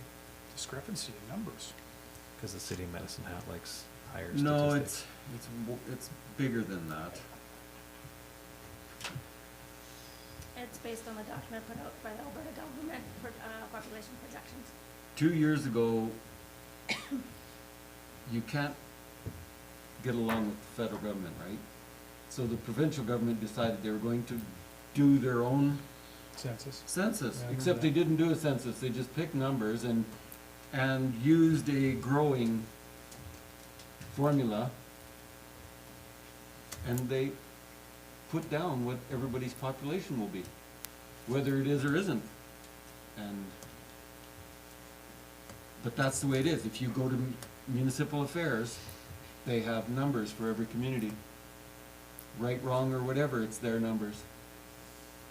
discrepancy in numbers? because the city of Medicine Hat likes higher No, statistics. it's bigger than that. It's based on the document put out by the Alberta government for, population projections. 2 years ago, you can't get along with the federal government, right? So the provincial government decided they were going to do their own Census. census, Yeah, I remember except they that. didn't do a census, they just picked numbers and used a growing formula. And they put down what everybody's population will be, whether it is or isn't. But that's the way it is. If you go to municipal affairs, they have numbers for every community. Right, wrong, or whatever, it's their numbers.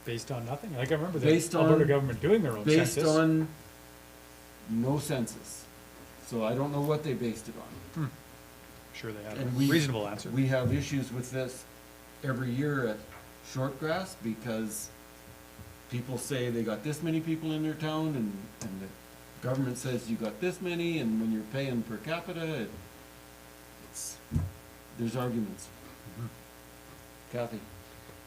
Based on nothing? Like, I remember the Based Alberta on- government doing their own census. Based on no census. So I don't know what they based it on. Sure they have And a we- reasonable answer. We have issues with this every year at Shortgrass because people say they got this many people in their town and the government says you got this many, and when you're paying per capita, there's arguments. Kathy?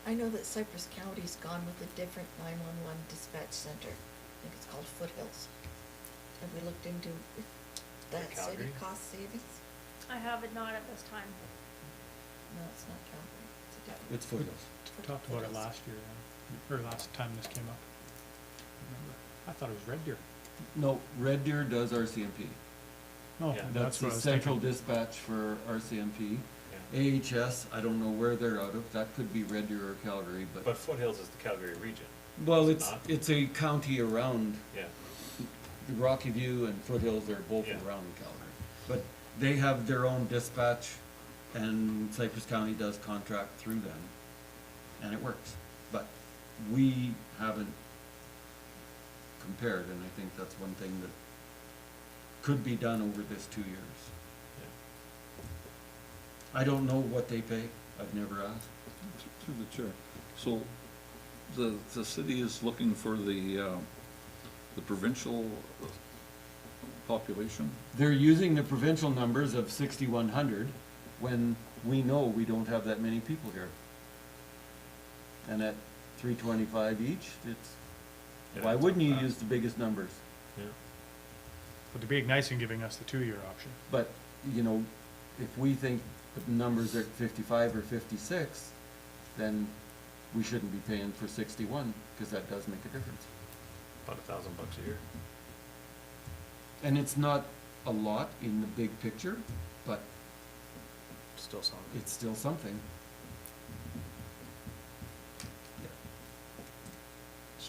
I know that Cypress County's gone with a different 911 dispatch center. I think it's called Foothills. Have we looked into if that city Calgary? cost savings? I have it not at this time. No, it's not Calgary. It's a different. It's Foothills. We talked about it Foothills. last year, or last time this came up. Remember? I thought it was Red Deer. No, Red Deer does RCMP. Oh, Yeah. That's that's the what I was central thinking. dispatch for RCMP. Yeah. AHS, I don't know where they're out of, that could be Red Deer or Calgary, But Foothills is the Calgary region. well, is it it's, not? it's a county around, Yeah. the Rocky View and Foothills are both Yeah. around Calgary. But they have their own dispatch, and Cypress County does contract through them, and it works. But we haven't compared, and I think that's one thing that could be done over this 2 years. I don't know what they pay, I've never asked. Through the chair. So the city is looking for the provincial population? They're using the provincial numbers of 6,100 when we know we don't have that many people here. And at 325 each, it's, Yeah, why it's wouldn't you not use the biggest numbers? Yeah. But they're being nice and giving us the 2-year option. But, you know, if we think the numbers are 55 or 56, then we shouldn't be paying for 61, because that does make a difference. About $1,000 a year. And it's not a lot in the big picture, but Still something. it's still something.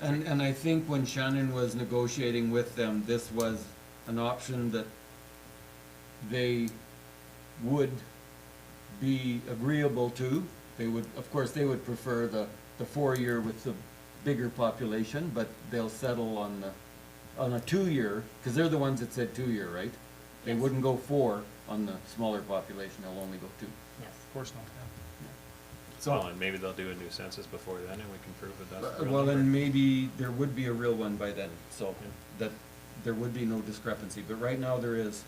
And I think when Shannon was negotiating with them, this was an option that they would be agreeable to. They would, of course, they would prefer the 4-year with the bigger population, but they'll settle on the on a 2-year, cause they're the ones that said 2-year, right? They Yes. wouldn't go 4 on the smaller population, they'll only go 2. Yes. Of course not, Well, and maybe they'll do a new census before then, and we can prove that that's the real Well, number. then maybe there would be a real one by then, so Yeah. that there would be no discrepancy, but right now there is.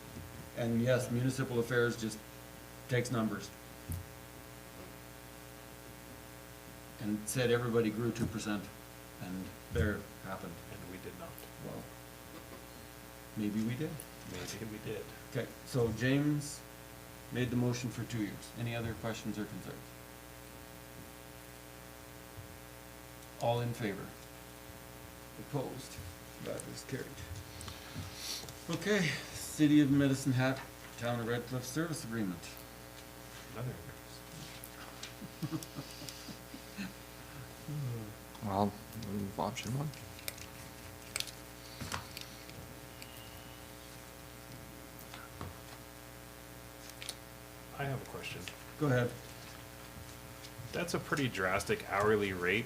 And yes, municipal affairs just takes numbers. And said everybody grew 2%, and there happened. And we did not. Well, maybe we did. Maybe we did. Okay, so James made the motion for 2 years. Any other questions or concerns? All in favor? Opposed? That is carried. Okay, City of Medicine Hat, Town of Redcliff Service Agreement. Another increase. Well, move option 1. I have a question. Go ahead. That's a pretty drastic hourly rate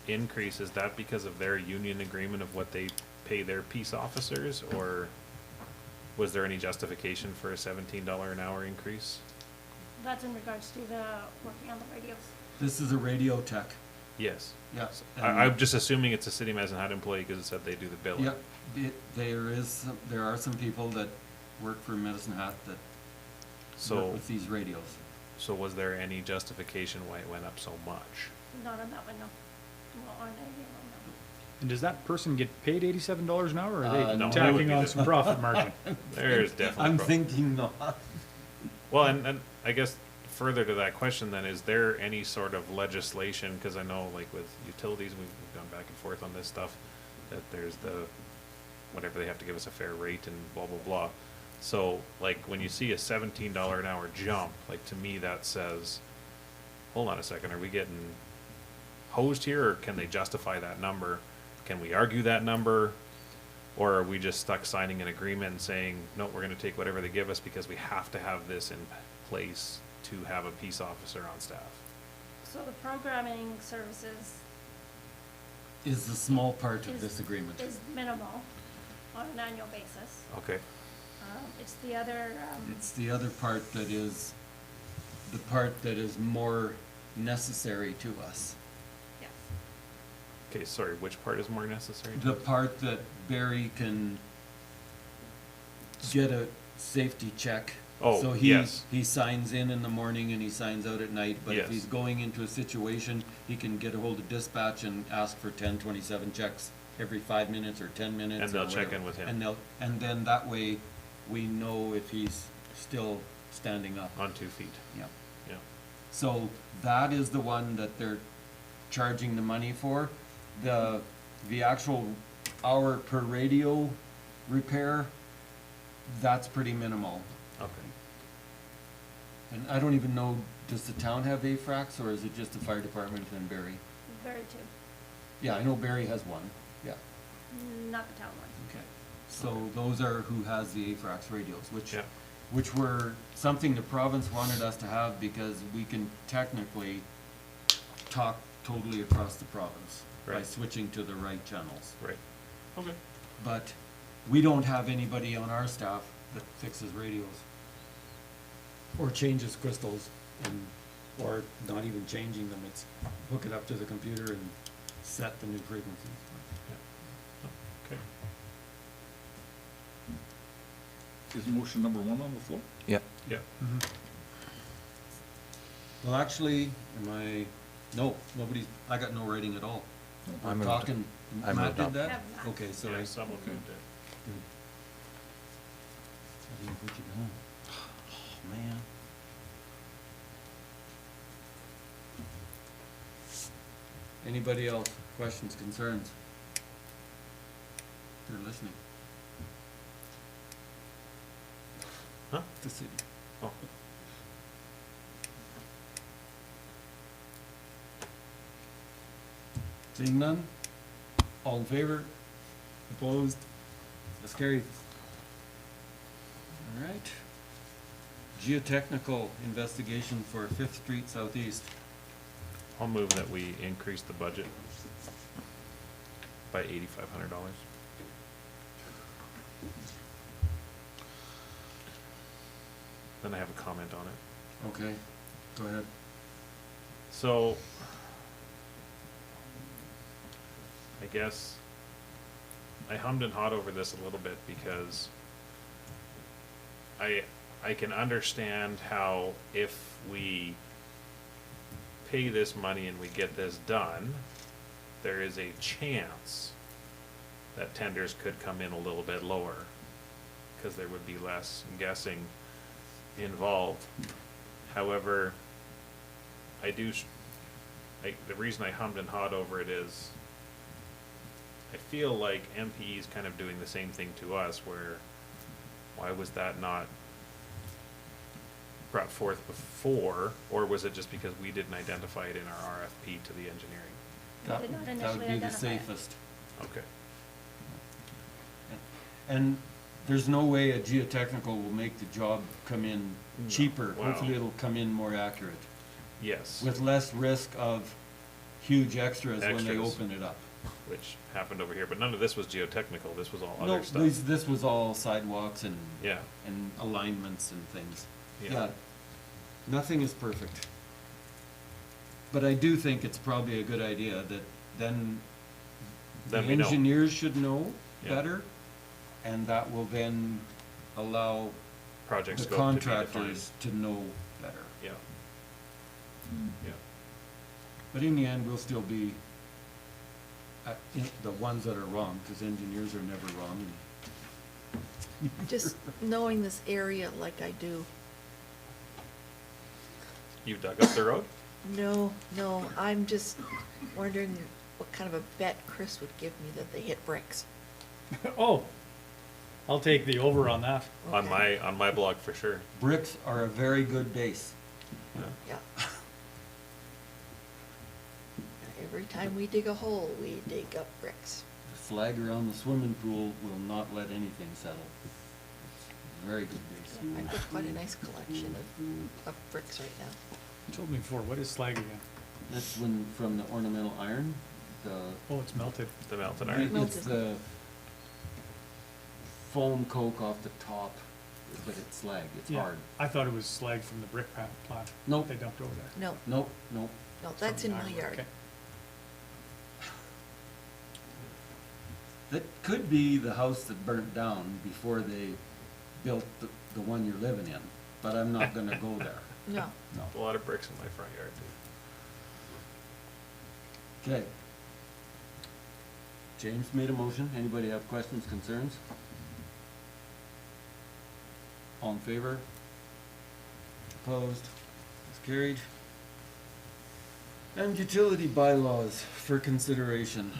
increase. Is that because of their union agreement of what they pay their peace officers, or was there any justification for a $17 an hour increase? That's in regards to the working on the radios. This is a radio tech. Yes. Yes. I'm just assuming it's a City of Medicine Hat employee because it said they do the billing. Yep, there are some people that work for Medicine Hat that work So, with these radios. so was there any justification why it went up so much? Not on that one, no. Well, on any of them, no. And does that person get paid $87 an hour, or are they No, that would tacking be on the- some profit margin? There's definitely. I'm prob- thinking not. Well, and I guess further to that question then, is there any sort of legislation, because I know like with utilities, we've gone back and forth on this stuff, that there's the, whatever, they have to give us a fair rate and blah, blah, blah. So, like, when you see a $17 an hour jump, like, to me, that says, hold on a second, are we getting hosed here, or can they justify that number? Can we argue that number? Or are we just stuck signing an agreement and saying, no, we're gonna take whatever they give us because we have to have this in place to have a peace officer on staff? So the programming services Is the small part of Is- this agreement. is minimal on an annual basis. Okay, It's the other, It's the other part that is, the part that is more necessary to us. yes. okay, sorry, which part is more necessary? The part that Barry can get a safety check. Oh, So yes. he signs in the morning and he signs out at night, but if Yes. he's going into a situation, he can get a hold of dispatch and ask for 1027 checks every 5 minutes or 10 minutes. And or they'll check whatever. in with him. And then that way, we know if he's still standing up. On 2 feet, Yeah. yeah. So that is the one that they're charging the money for. The actual hour per radio repair, that's pretty minimal. Okay. And I don't even know, does the town have AFRACs, or is it just the fire department and Barry? Very two, Yeah, I know Barry has one, yeah, not the town one. okay. So those are who has the AFRACs radios, Yeah. which were something the province wanted us to have because we can technically talk totally across the province by Right. switching to the right channels. Right. Okay. But we don't have anybody on our staff that fixes radios. Or changes crystals, and, or not even changing them, it's hook it up to the computer and set the new frequencies. Okay. Is motion number 1 on the floor? Yeah. Well, actually, no, nobody, I got no rating at all. I We're moved. talking, I Matt moved did up. that? Have Matt. Okay, sorry. Yeah, someone Okay. moved it. Good. I didn't put you down. Oh, man. Anybody else? Questions, concerns? They're listening. Huh? The city. Oh. Seeing none? All in favor? Opposed? That's carried. All right. Geotechnical investigation for Fifth Street Southeast. I'll move that we increase the budget by $8,500. then I have a comment on it. Okay, go ahead. So, I guess I hummed and hawed over this a little bit because I can understand how if we pay this money and we get this done, there is a chance that tenders could come in a little bit lower, because there would be less guessing involved. However, the reason I hummed and hawed over it is, I feel like MPE is kind of doing the same thing to us, where, why was that not brought forth before, or was it just because we didn't identify it in our RFP to the engineering? We did not That initially would be the identify it. safest. Okay. And there's no way a geotechnical will make the job come in No. cheaper. Wow. Hopefully it'll come in more accurate, Yes, with less risk of huge extras when they Extras. open it up. which happened over here, but none of this was geotechnical, this was all No, other stuff. this was all sidewalks and, Yeah, and alignments and things. yeah, Yeah, nothing is perfect. But I do think it's probably a good idea that then the Then we know. engineers should know Yeah. better, and that will then allow project the scope to be defined. contractors to know better. Yeah, yeah, But in the end, we'll still be the ones that are wrong, because engineers are never wrong. Just knowing this area like I do, you dug up the road? no, I'm just wondering what kind of a bet Chris would give me that they hit bricks. Oh, I'll take the over on that. Okay. On my blog for sure. Bricks are a very good base. Yeah. Every time we dig a hole, we dig up bricks. The flag around the swimming pool will not let anything settle. It's a very good base. I've got quite a nice collection of bricks right now. You told me before, what is slag again? That's when, from the ornamental iron, Oh, it's melted. The melted iron. it's Melted. the foam coke off the top, but it's slag, it's Yeah, hard. I thought it was slag from the brick plant. Nope. They dumped over there. No, Nope, nope. that's in From the my iron, yard. okay. That could be the house that burnt down before they built the one you're living in, but I'm not gonna go there. No. No. A lot of bricks in my front yard too. Okay. James made a motion. Anybody have questions, concerns? All in favor? Opposed? It's carried. And utility bylaws for consideration.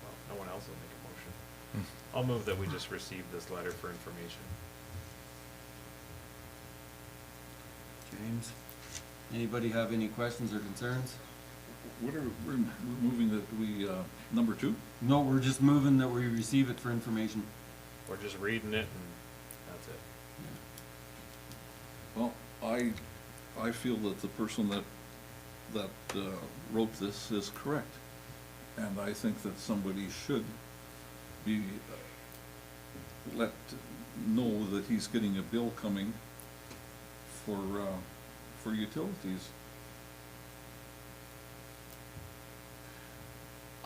Well, no one else will make a motion. I'll move that we just receive this letter for information. James, anybody have any questions or concerns? We're moving that we, number 2? No, we're just moving that we receive it for information. We're just reading it and that's it. Well, I feel that the person that wrote this is correct. And I think that somebody should be, let know that he's getting a bill coming for utilities.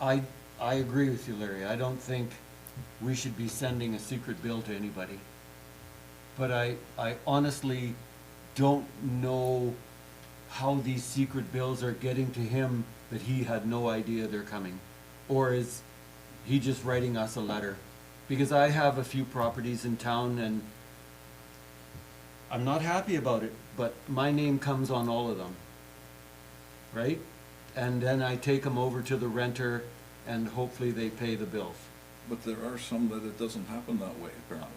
I agree with you, Larry. I don't think we should be sending a secret bill to anybody. But I honestly don't know how these secret bills are getting to him that he had no idea they're coming. Or is he just writing us a letter? Because I have a few properties in town and I'm not happy about it, but my name comes on all of them. Right? And then I take them over to the renter and hopefully they pay the bills. But there are some that it doesn't happen that way, apparently.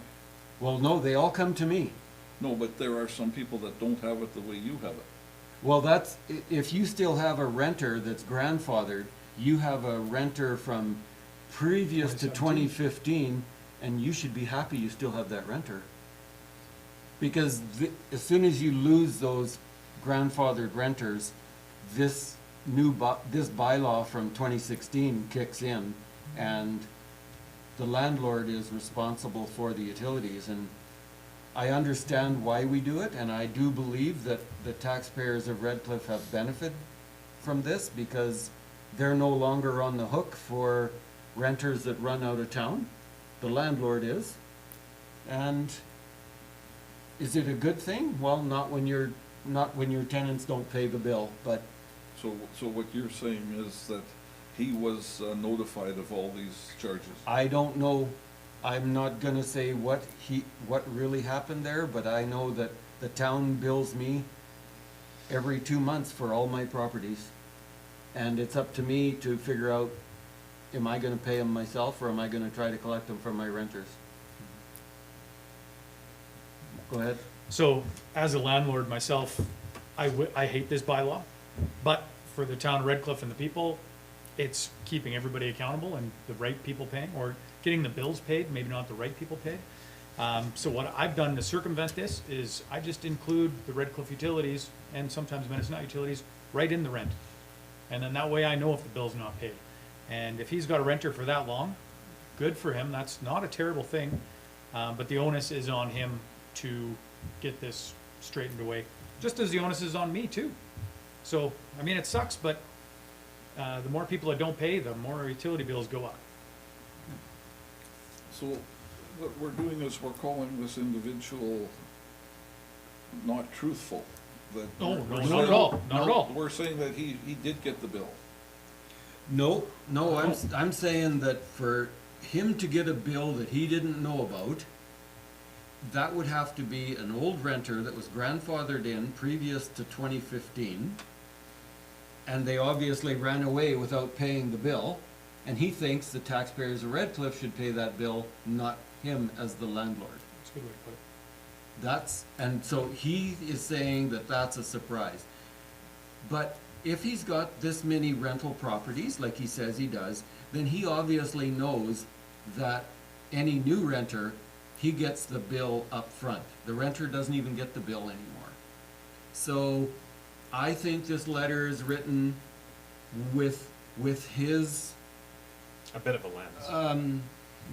Well, no, they all come to me. No, but there are some people that don't have it the way you have it. Well, that's, if you still have a renter that's grandfathered, you have a renter from previous to 2015, and you should be happy you still have that renter. Because as soon as you lose those grandfathered renters, this this bylaw from 2016 kicks in, and the landlord is responsible for the utilities, and I understand why we do it, and I do believe that the taxpayers of Redcliff have benefited from this, because they're no longer on the hook for renters that run out of town. The landlord is. And is it a good thing? Well, not when your tenants don't pay the bill, but So what you're saying is that he was notified of all these charges? I don't know. I'm not gonna say what really happened there, but I know that the town bills me every 2 months for all my properties. And it's up to me to figure out, am I gonna pay them myself, or am I gonna try to collect them from my renters? Go ahead. So, as a landlord myself, I hate this bylaw, but for the town of Redcliff and the people, it's keeping everybody accountable and the right people paying, or getting the bills paid, maybe not the right people paid. So what I've done to circumvent this is I just include the Redcliff utilities, and sometimes Medicine utilities, right in the rent. And then that way I know if the bill's not paid. And if he's got a renter for that long, good for him, that's not a terrible thing. But the onus is on him to get this straightened away, just as the onus is on me too. So, I mean, it sucks, but the more people that don't pay, the more our utility bills go up. So what we're doing is we're calling this individual not truthful. That No, we're- no, we're not saying- at all, not at no, all. We're saying that he did get the bill. No, I'm saying that for him to get a bill that he didn't know about, that would have to be an old renter that was grandfathered in previous to 2015, and they obviously ran away without paying the bill, and he thinks the taxpayers of Redcliff should pay that bill, not him as the landlord. That's a good way to put it. And so he is saying that that's a surprise. But if he's got this many rental properties, like he says he does, then he obviously knows that any new renter, he gets the bill up front. The renter doesn't even get the bill anymore. So I think this letter is written with his A bit of a lens.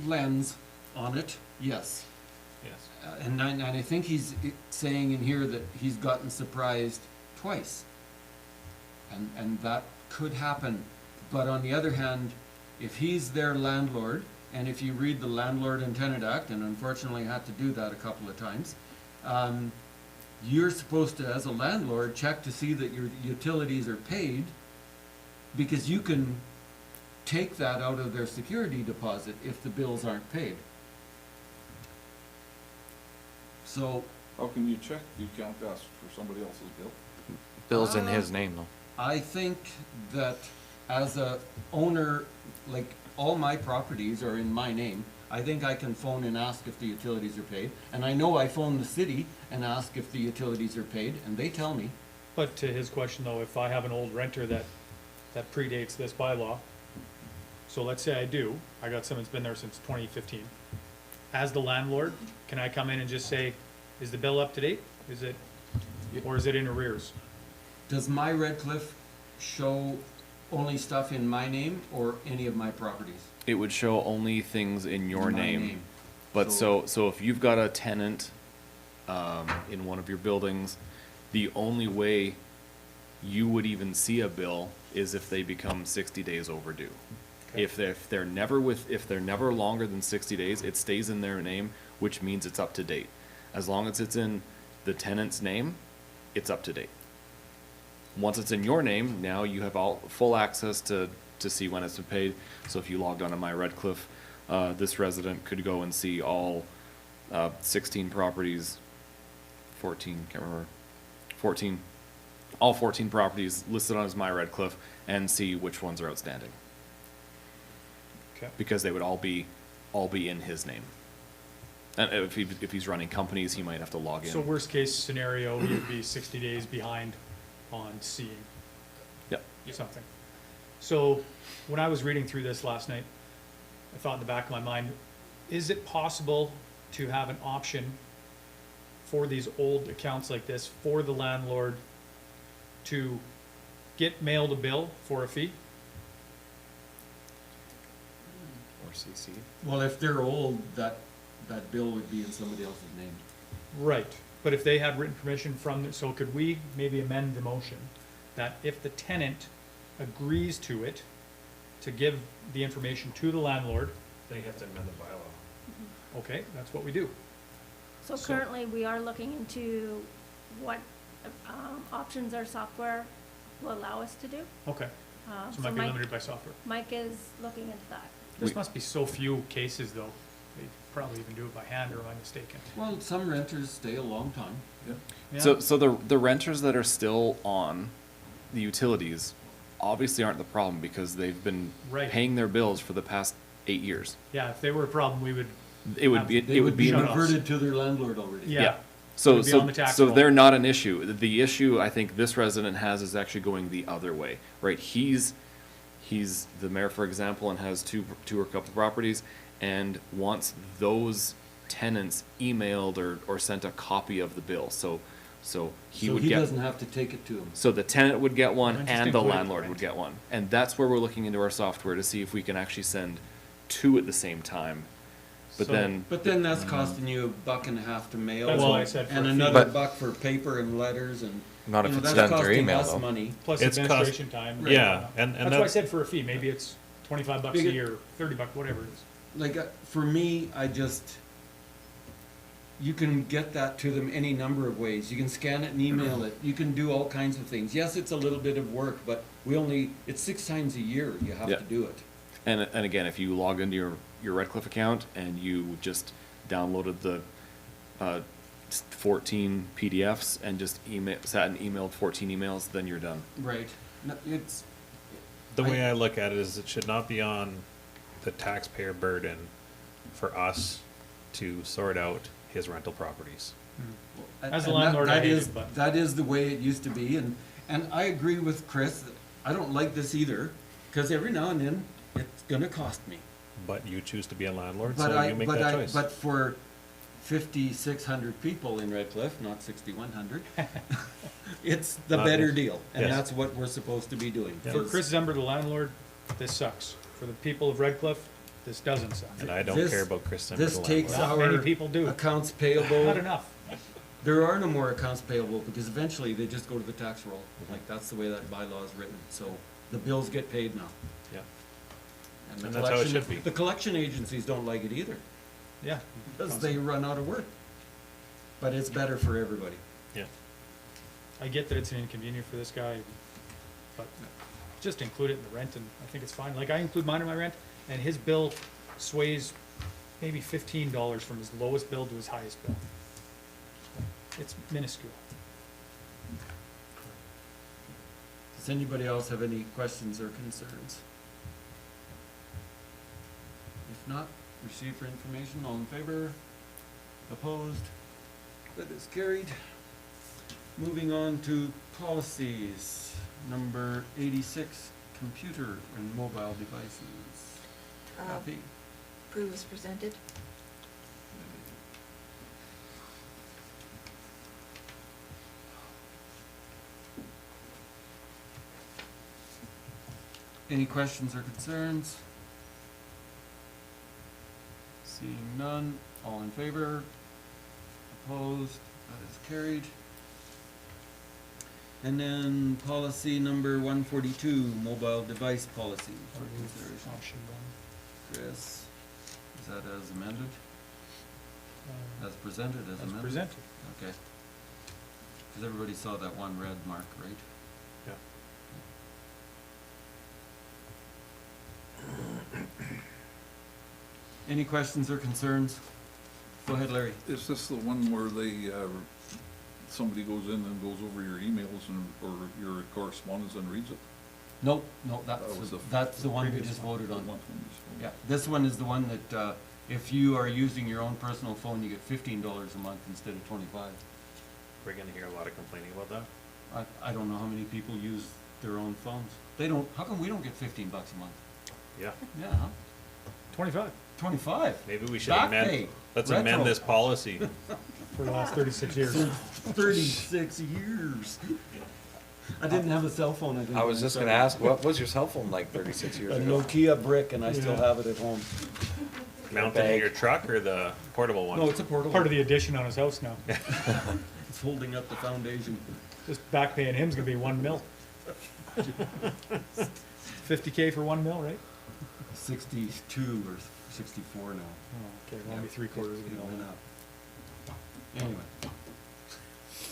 lens on it, yes. Yes. And I think he's saying in here that he's gotten surprised twice. And that could happen. But on the other hand, if he's their landlord, and if you read the Landlord and Tenant Act, and unfortunately I had to do that a couple of times, you're supposed to, as a landlord, check to see that your utilities are paid, because you can take that out of their security deposit if the bills aren't paid. So How can you check? You can't ask for somebody else's bill. Bill's in his name though. I think that as a owner, like all my properties are in my name, I think I can phone and ask if the utilities are paid. And I know I phone the city and ask if the utilities are paid, and they tell me. But to his question though, if I have an old renter that predates this bylaw, so let's say I do, I got someone that's been there since 2015. As the landlord, can I come in and just say, is the bill up to date? Is it, or is it in arrears? Does my Redcliff show only stuff in my name or any of my properties? It would show only things in your In my name. But so if you've got a tenant, in one of your buildings, the only way you would even see a bill is if they become 60 days overdue. Okay. If they're never longer than 60 days, it stays in their name, which means it's up to date. As long as it's in the tenant's name, it's up to date. Once it's in your name, now you have full access to see when it's been paid. So if you logged onto my Redcliff, this resident could go and see all 16 properties, 14, can't remember, 14, all 14 properties listed on his My Redcliff, and see which ones are outstanding. Okay. Because they would all be in his name. And if he's running companies, he might have to log in. So worst case scenario, you'd be 60 days behind on seeing Yep. something. So when I was reading through this last night, I thought in the back of my mind, is it possible to have an option for these old accounts like this for the landlord to get mailed a bill for a fee. Or CC. Well, if they're old, that bill would be in somebody else's name. Right, but if they had written permission from, so could we maybe amend the motion that if the tenant agrees to it, to give the information to the landlord, They have to amend the bylaw. okay, that's what we do. So So- currently, we are looking into what, options our software will allow us to do. Okay, so it might be Mike- limited by software. Mike is looking into that. This We- must be so few cases though, they probably even do it by hand, or am I mistaken? Well, some renters stay a long time. Yeah. So the renters that are still on the utilities obviously aren't the problem because they've been Right. paying their bills for the past 8 years. Yeah, if they were a problem, we would, It would be, They it would be. shut off. reverted to their landlord already. yeah. So, would be on the so, tax so roll. they're not an issue. The issue I think this resident has is actually going the other way, right? He's the mayor, for example, and has two or a couple properties and wants those tenants emailed or sent a copy of the bill. So he So would he get. doesn't have to take it to him. So the tenant would get one Just and the include it, landlord right. would get one. And that's where we're looking into our software to see if we can actually send two at the same time. But So- then, But then that's costing you $1.50 to mail. That's why I said for And a fee. another But- $1 for paper and letters and. Not if you know, it's that's done through costing email, us though. money. Plus It's cost- administration time. Yeah, and That's why I that's, said for a fee, maybe it's $25 a Because- year, $30, whatever it is. Like, for me, you can get that to them any number of ways. You can scan it and email it. You can do all kinds of things. Yes, it's a little bit of work, but it's 6 times a year you have Yeah. to do it. and again, if you log into your Redcliff account and you just downloaded the 14 PDFs and just sat and emailed 14 emails, then you're done. Right. No, it's, the way I look at it is it should not be on the taxpayer burden for us to sort out his rental properties. As a and landlord, I that hate is- it, but- That is the way it used to be, and I agree with Chris. I don't like this either, because every now and then, it's gonna cost me. But you choose to be a landlord, But so you make that choice. But for 5,600 people in Redcliff, not 6,100, it's the Not better this. deal, and Yes. that's what we're supposed to be doing. Yeah. For Chris Zember, the landlord, this sucks. For the people of Redcliff, this doesn't suck. And I don't This- care about Chris Simmer, This the takes landlord. Not many our people do. accounts Not payable. enough. There are no more accounts payable, because eventually they just go to the tax roll. Like, that's the way that bylaw is written, so the bills get paid now. Yeah. the And that's how it collection- should be. The collection agencies don't like it either, Yeah. because they run out of work. But it's better for everybody. Yeah. I get that it's an inconvenience for this guy, but just include it in the rent and I think it's fine. Like I include mine in my rent and his bill sways maybe $15 from his lowest bill to his highest bill. It's minuscule. Does anybody else have any questions or concerns? If not, receive for information, all in favor? Opposed? That is carried. Moving on to policies. Number 86, computer and mobile devices. Kathy? Prue is presented. Any questions or concerns? Seeing none, all in favor? Opposed? That is carried. And then policy number 142, mobile device policy for consideration. Option one. Chris, is that as amended? As presented, as As amended? presented. Okay. Because everybody saw that one red mark, right? Yeah. Any questions or concerns? Go ahead, Larry. Is this the one where somebody goes in and goes over your emails or your correspondence and reads it? Nope, no, That was that's the one we previous just one. voted on. Yeah. Yeah, this one is the one that, if you are using your own personal phone, you get $15 a month instead of 25. We're gonna hear a lot of complaining about that. I don't know how many people use their own phones. They don't, how come we don't get $15 a month? Yeah, Yeah, huh? 25 25. maybe we should Back amend, pay. let's Retro. amend this policy. for the last 36 years. Since 36 years. I didn't have a cell phone, I think. I was when just gonna started. ask, what was your cell phone like 36 years A ago? Nokia brick, and I still Yeah. have it at home. Mounted in your truck or the portable one? No, it's a portable. Part of the addition on his house now. It's holding up the foundation. Just back paying him's gonna be 1 mil. 50K for 1 mil, right? 62 or 64 now. Oh, okay, only Yeah, 3/4 of a it mil. went up. Anyway.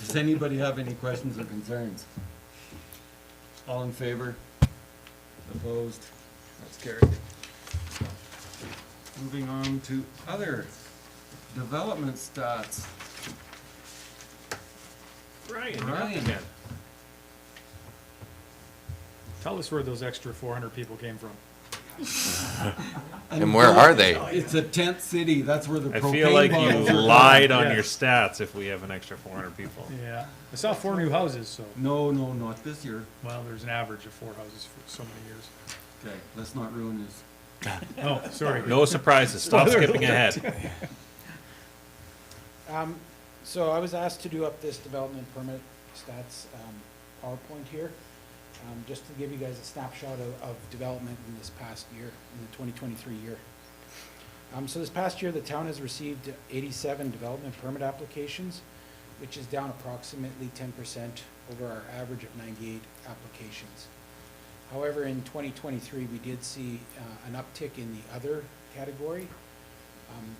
Does anybody have any questions or concerns? All in favor? Opposed? That's carried. Moving on to other development stats. Brian, you're up Brian. again. Tell us where those extra 400 people came from. And where are they? It's a tent city, that's where the I propane feel like you bottles are. lied on Yes. your stats if we have an extra 400 people. Yeah. I saw 4 new houses, so, No, no, not this year. well, there's an average of 4 houses for so many years. Okay, let's not ruin this. Oh, sorry. No surprises. Stop skipping ahead. So I was asked to do up this development permit stats PowerPoint here, just to give you guys a snapshot of development in this past year, in the 2023 year. So this past year, the town has received 87 development permit applications, which is down approximately 10% over our average of 98 applications. However, in 2023, we did see an uptick in the other category.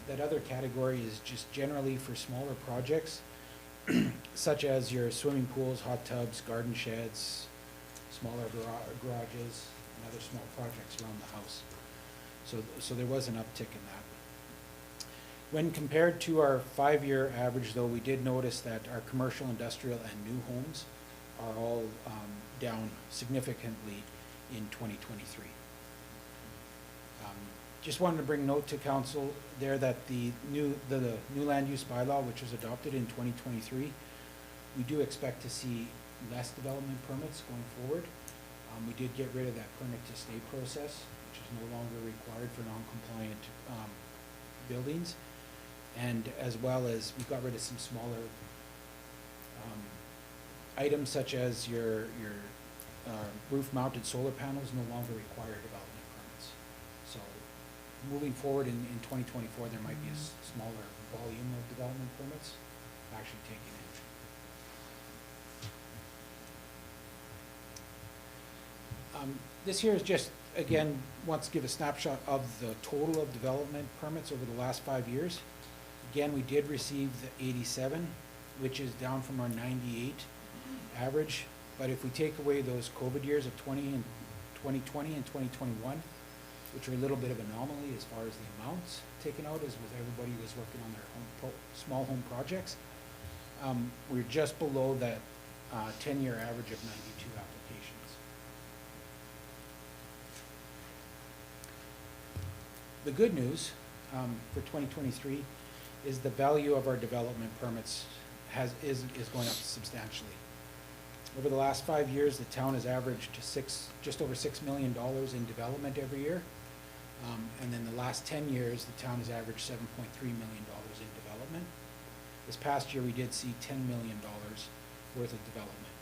That other category is just generally for smaller projects, such as your swimming pools, hot tubs, garden sheds, smaller garages, and other small projects around the house. So there was an uptick in that. When compared to our 5-year average, though, we did notice that our commercial, industrial, and new homes are all down significantly in 2023. Just wanted to bring note to council there that the new land use bylaw, which was adopted in 2023, we do expect to see less development permits going forward. We did get rid of that permit to stay process, which is no longer required for non-compliant buildings. And as well as we got rid of some smaller items such as your roof-mounted solar panels no longer require development permits. So moving forward in 2024, there might be a smaller volume of development permits actually taken in. This here is just, again, wants to give a snapshot of the total of development permits over the last 5 years. Again, we did receive the 87, which is down from our 98 average. But if we take away those COVID years of 2020 and 2021, which are a little bit of anomaly as far as the amounts taken out, as with everybody was working on their small home projects, we're just below that 10-year average of 92 applications. The good news for 2023 is the value of our development permits is going up substantially. Over the last 5 years, the town has averaged just over $6 million in development every year. And then the last 10 years, the town has averaged $7.3 million in development. This past year, we did see $10 million worth of development.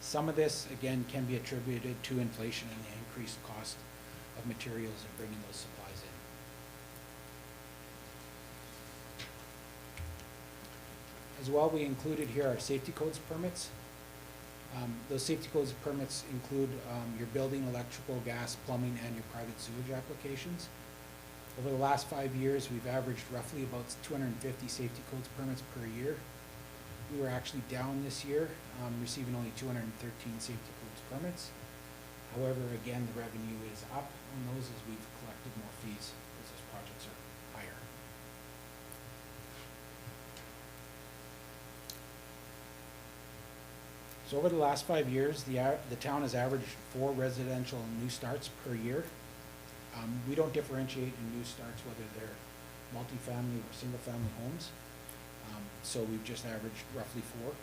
Some of this, again, can be attributed to inflation and the increased cost of materials and bringing those supplies in. As well, we included here our safety codes permits. Those safety codes permits include your building, electrical, gas, plumbing, and your private sewage applications. Over the last 5 years, we've averaged roughly about 250 safety codes permits per year. We were actually down this year, receiving only 213 safety codes permits. However, again, the revenue is up on those as we've collected more fees as those projects are higher. So over the last 5 years, the town has averaged 4 residential new starts per year. We don't differentiate in new starts whether they're multifamily or single-family homes. So we've just averaged roughly 4.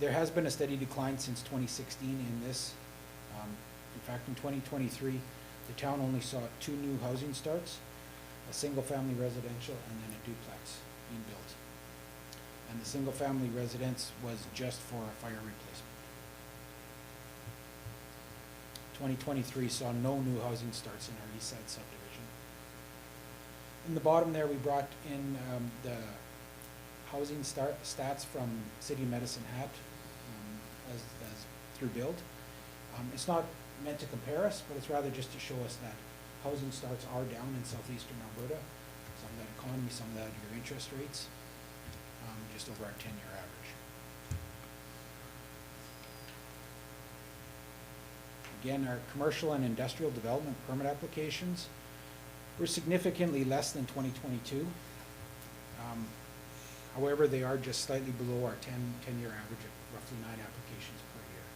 There has been a steady decline since 2016 in this. In fact, in 2023, the town only saw 2 new housing starts, a single-family residential, and then a duplex being built. and the single-family residence was just for a fire replacement. 2023 saw no new housing starts in our east side subdivision. In the bottom there, we brought in the housing stats from City of Medicine Hat as through build. It's not meant to compare us, but it's rather just to show us that housing starts are down in southeastern Alberta. Some of that economy, some of that your interest rates, just over our 10-year average. Again, our commercial and industrial development permit applications were significantly less than 2022. However, they are just slightly below our 10-year average of roughly 9 applications per year,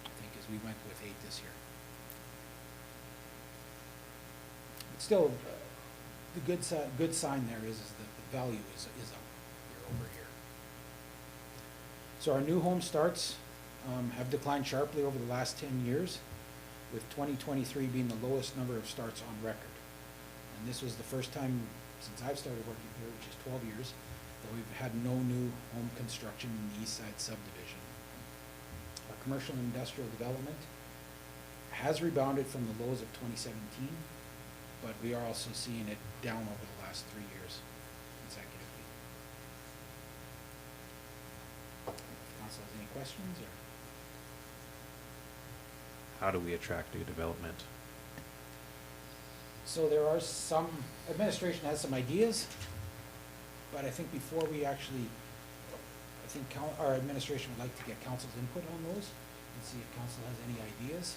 I think, as we went with 8 this year. But still, the good sign there is that the value is up year over year. So our new home starts have declined sharply over the last 10 years, with 2023 being the lowest number of starts on record. And this was the first time since I've started working here, which is 12 years, that we've had no new home construction in the east side subdivision. Our commercial and industrial development has rebounded from the lows of 2017, but we are also seeing it down over the last 3 years consecutively. Council has any questions, or? How do we attract new development? So there are some, administration has some ideas, but I think before we actually, I think our administration would like to get council's input on those and see if council has any ideas,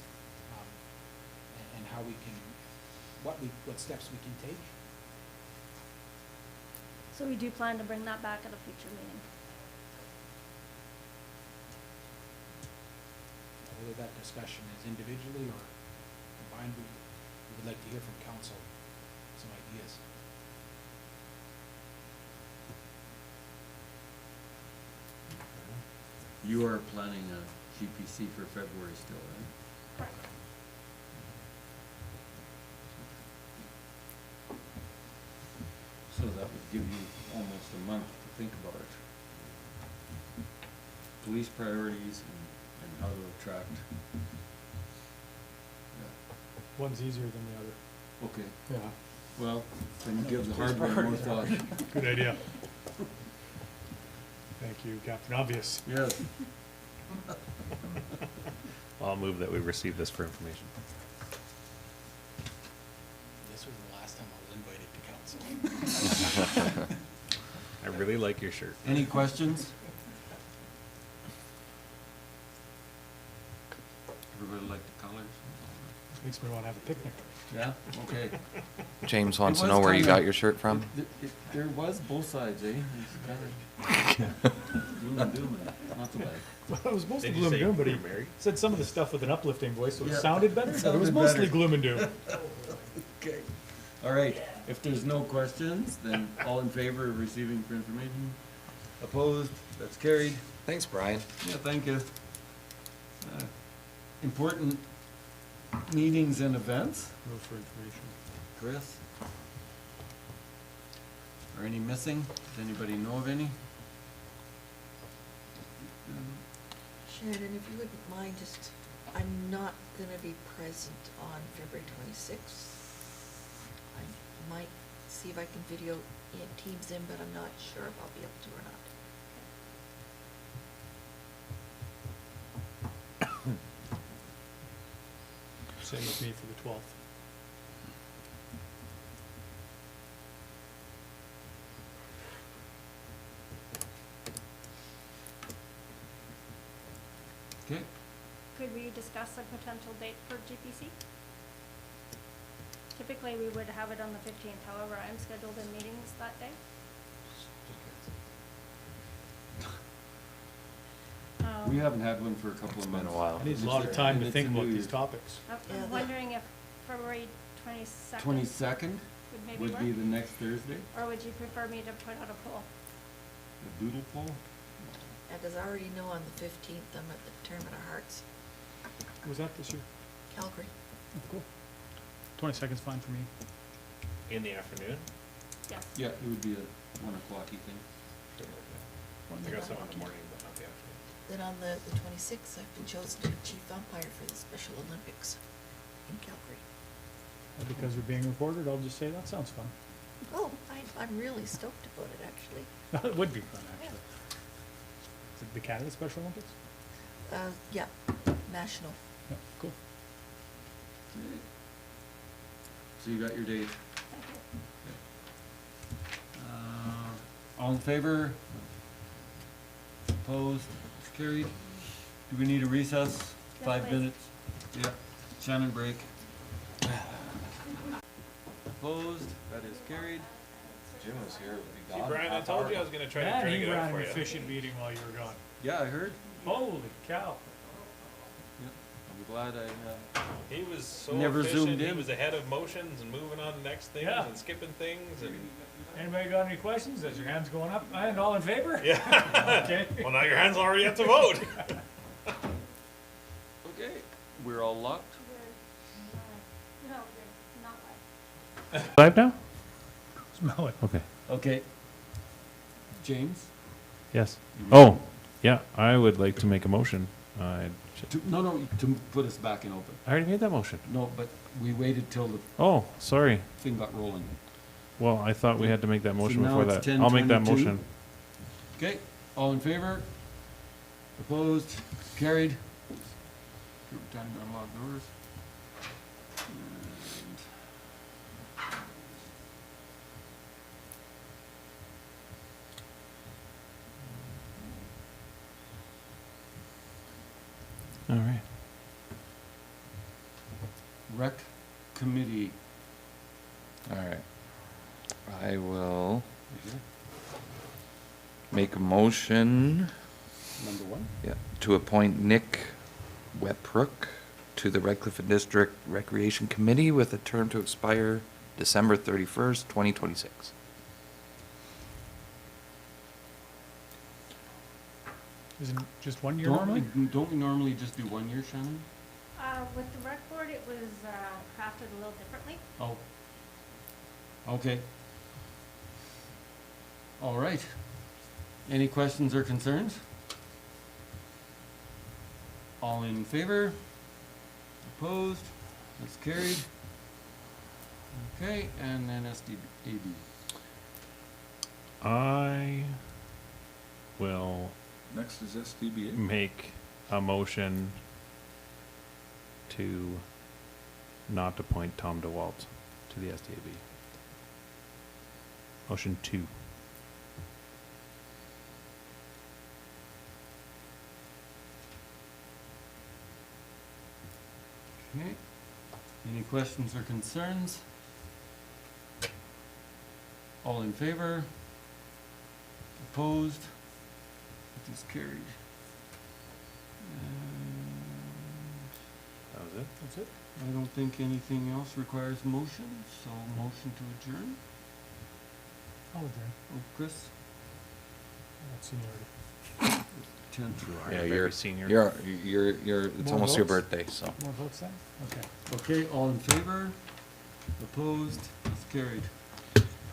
and how we can, what steps we can take. So we do plan to bring that back at a future meeting. Whether that discussion is individually or combined, we would like to hear from council some ideas. You are planning a GPC for February still, right? Correct. So that would give you almost a month to think about it. Police priorities and how to attract. Yeah. One's easier than the other. Okay, Yeah. well, then give the hardware more thought. Good idea. Thank you, Captain Obvious. Yes. I'll move that we receive this for information. This was the last time I was invited to council. I really like your shirt. Any questions? Everybody like the colors? Makes me want to have a picnic. Yeah, okay. James wants It to was know where you kinda- got your shirt from. There was both sides, eh? It's kinda gloom and doom, not so bad. Well, it was mostly Did you gloom and say doom, but you're he married? said some of the stuff with an uplifting voice, so it Yeah. sounded better, but it was Sounded mostly better. gloom and doom. Okay, all right, if there's no questions, then all in favor of receiving for information? Opposed? That's carried. Thanks, Brian. Yeah, thank you. Important meetings and events, Move for information. Chris? Are any missing? Does anybody know of any? Shannon, if you wouldn't mind, just, I'm not gonna be present on February 26th. I might see if I can video Teams in, but I'm not sure if I'll be able to or not. Same with me for the 12th. Okay, Could we discuss a potential date for GPC? Typically, we would have it on the 15th, however, I'm scheduled in meetings that day. we haven't had one for a couple of been a months. while. I need a lot of time And to it's think a about New these Year's. topics. I'm Yeah, that- wondering if February 22nd 22nd would maybe would work? be the next Thursday, Or would you prefer me to put out a poll? the doodle poll. Yeah, 'cause I already know on the 15th, I'm at the Tournament of Hearts, Was that this year? Calgary. Oh, cool. 22nd's fine for me. In the afternoon? Yes. Yeah, it would be a 1 o'clock thing. I got some in the morning, but not the afternoon. Then on the 26th, I've been chosen to be chief umpire for the Special Olympics in Calgary. Because you're being recorded, I'll just say that sounds fun. Oh, I'm really stoked about it, actually. It would be fun, actually. Is it the Canada Special Olympics? Yeah, national. Yeah, cool. So you got your date. Thank you. All in favor? Opposed? It's carried. Do we need a recess? Yes, 5 please. minutes? Yep. Shannon break. Opposed? That is carried. Jim was here, would be See, gone. Brian, I half told hour you I ago. was gonna try to Man, drag he it out ran for an you. efficient meeting while you were gone. Yeah, I heard. Holy cow. Yep. I'm glad I, He was so Never efficient, zoomed he in. was ahead of motions and moving on to next things Yeah. and skipping things and. Anybody got any questions? Is your hands going up? And all in favor? Yeah. Okay. Well, now your hand's already up to vote. okay, we're all locked. No, you're not live. Live now? Smell it. Okay. Okay. James? Yes. you Oh, yeah, I would like to make a motion. No, to put us back in open. I already made that motion. No, but we waited till the Oh, sorry. thing got rolling. Well, I thought we had to make that motion now before it's that. I'll make that 10:22. motion. Okay, all in favor? Opposed? Carried? Time to unlock doors. All right. Rec committee. All right. I will make a motion, Number one. yeah, to appoint Nick Weprook to the Redcliff District Recreation Committee with a term to expire December 31st, 2026. Isn't it just 1 year Don't normally? don't we normally just do 1 year, Shannon? With the rec board, it was crafted a little differently. Oh. Okay. All right. Any questions or concerns? All in favor? Opposed? That's carried. Okay, and then SDAB. I will Next is SDBA. make a motion to not appoint Tom DeWalt to the SDAB. Motion 2. Okay. Any questions or concerns? All in favor? Opposed? It is carried. And That was it? That's it? I don't think anything else requires motion, so motion to adjourn. Oh, adjourn. Oh, Chris? That's seniority. 10. Yeah, Very you're senior. it's More almost your votes? birthday, so. More votes then? Okay. Okay, all in favor? Opposed? It's carried.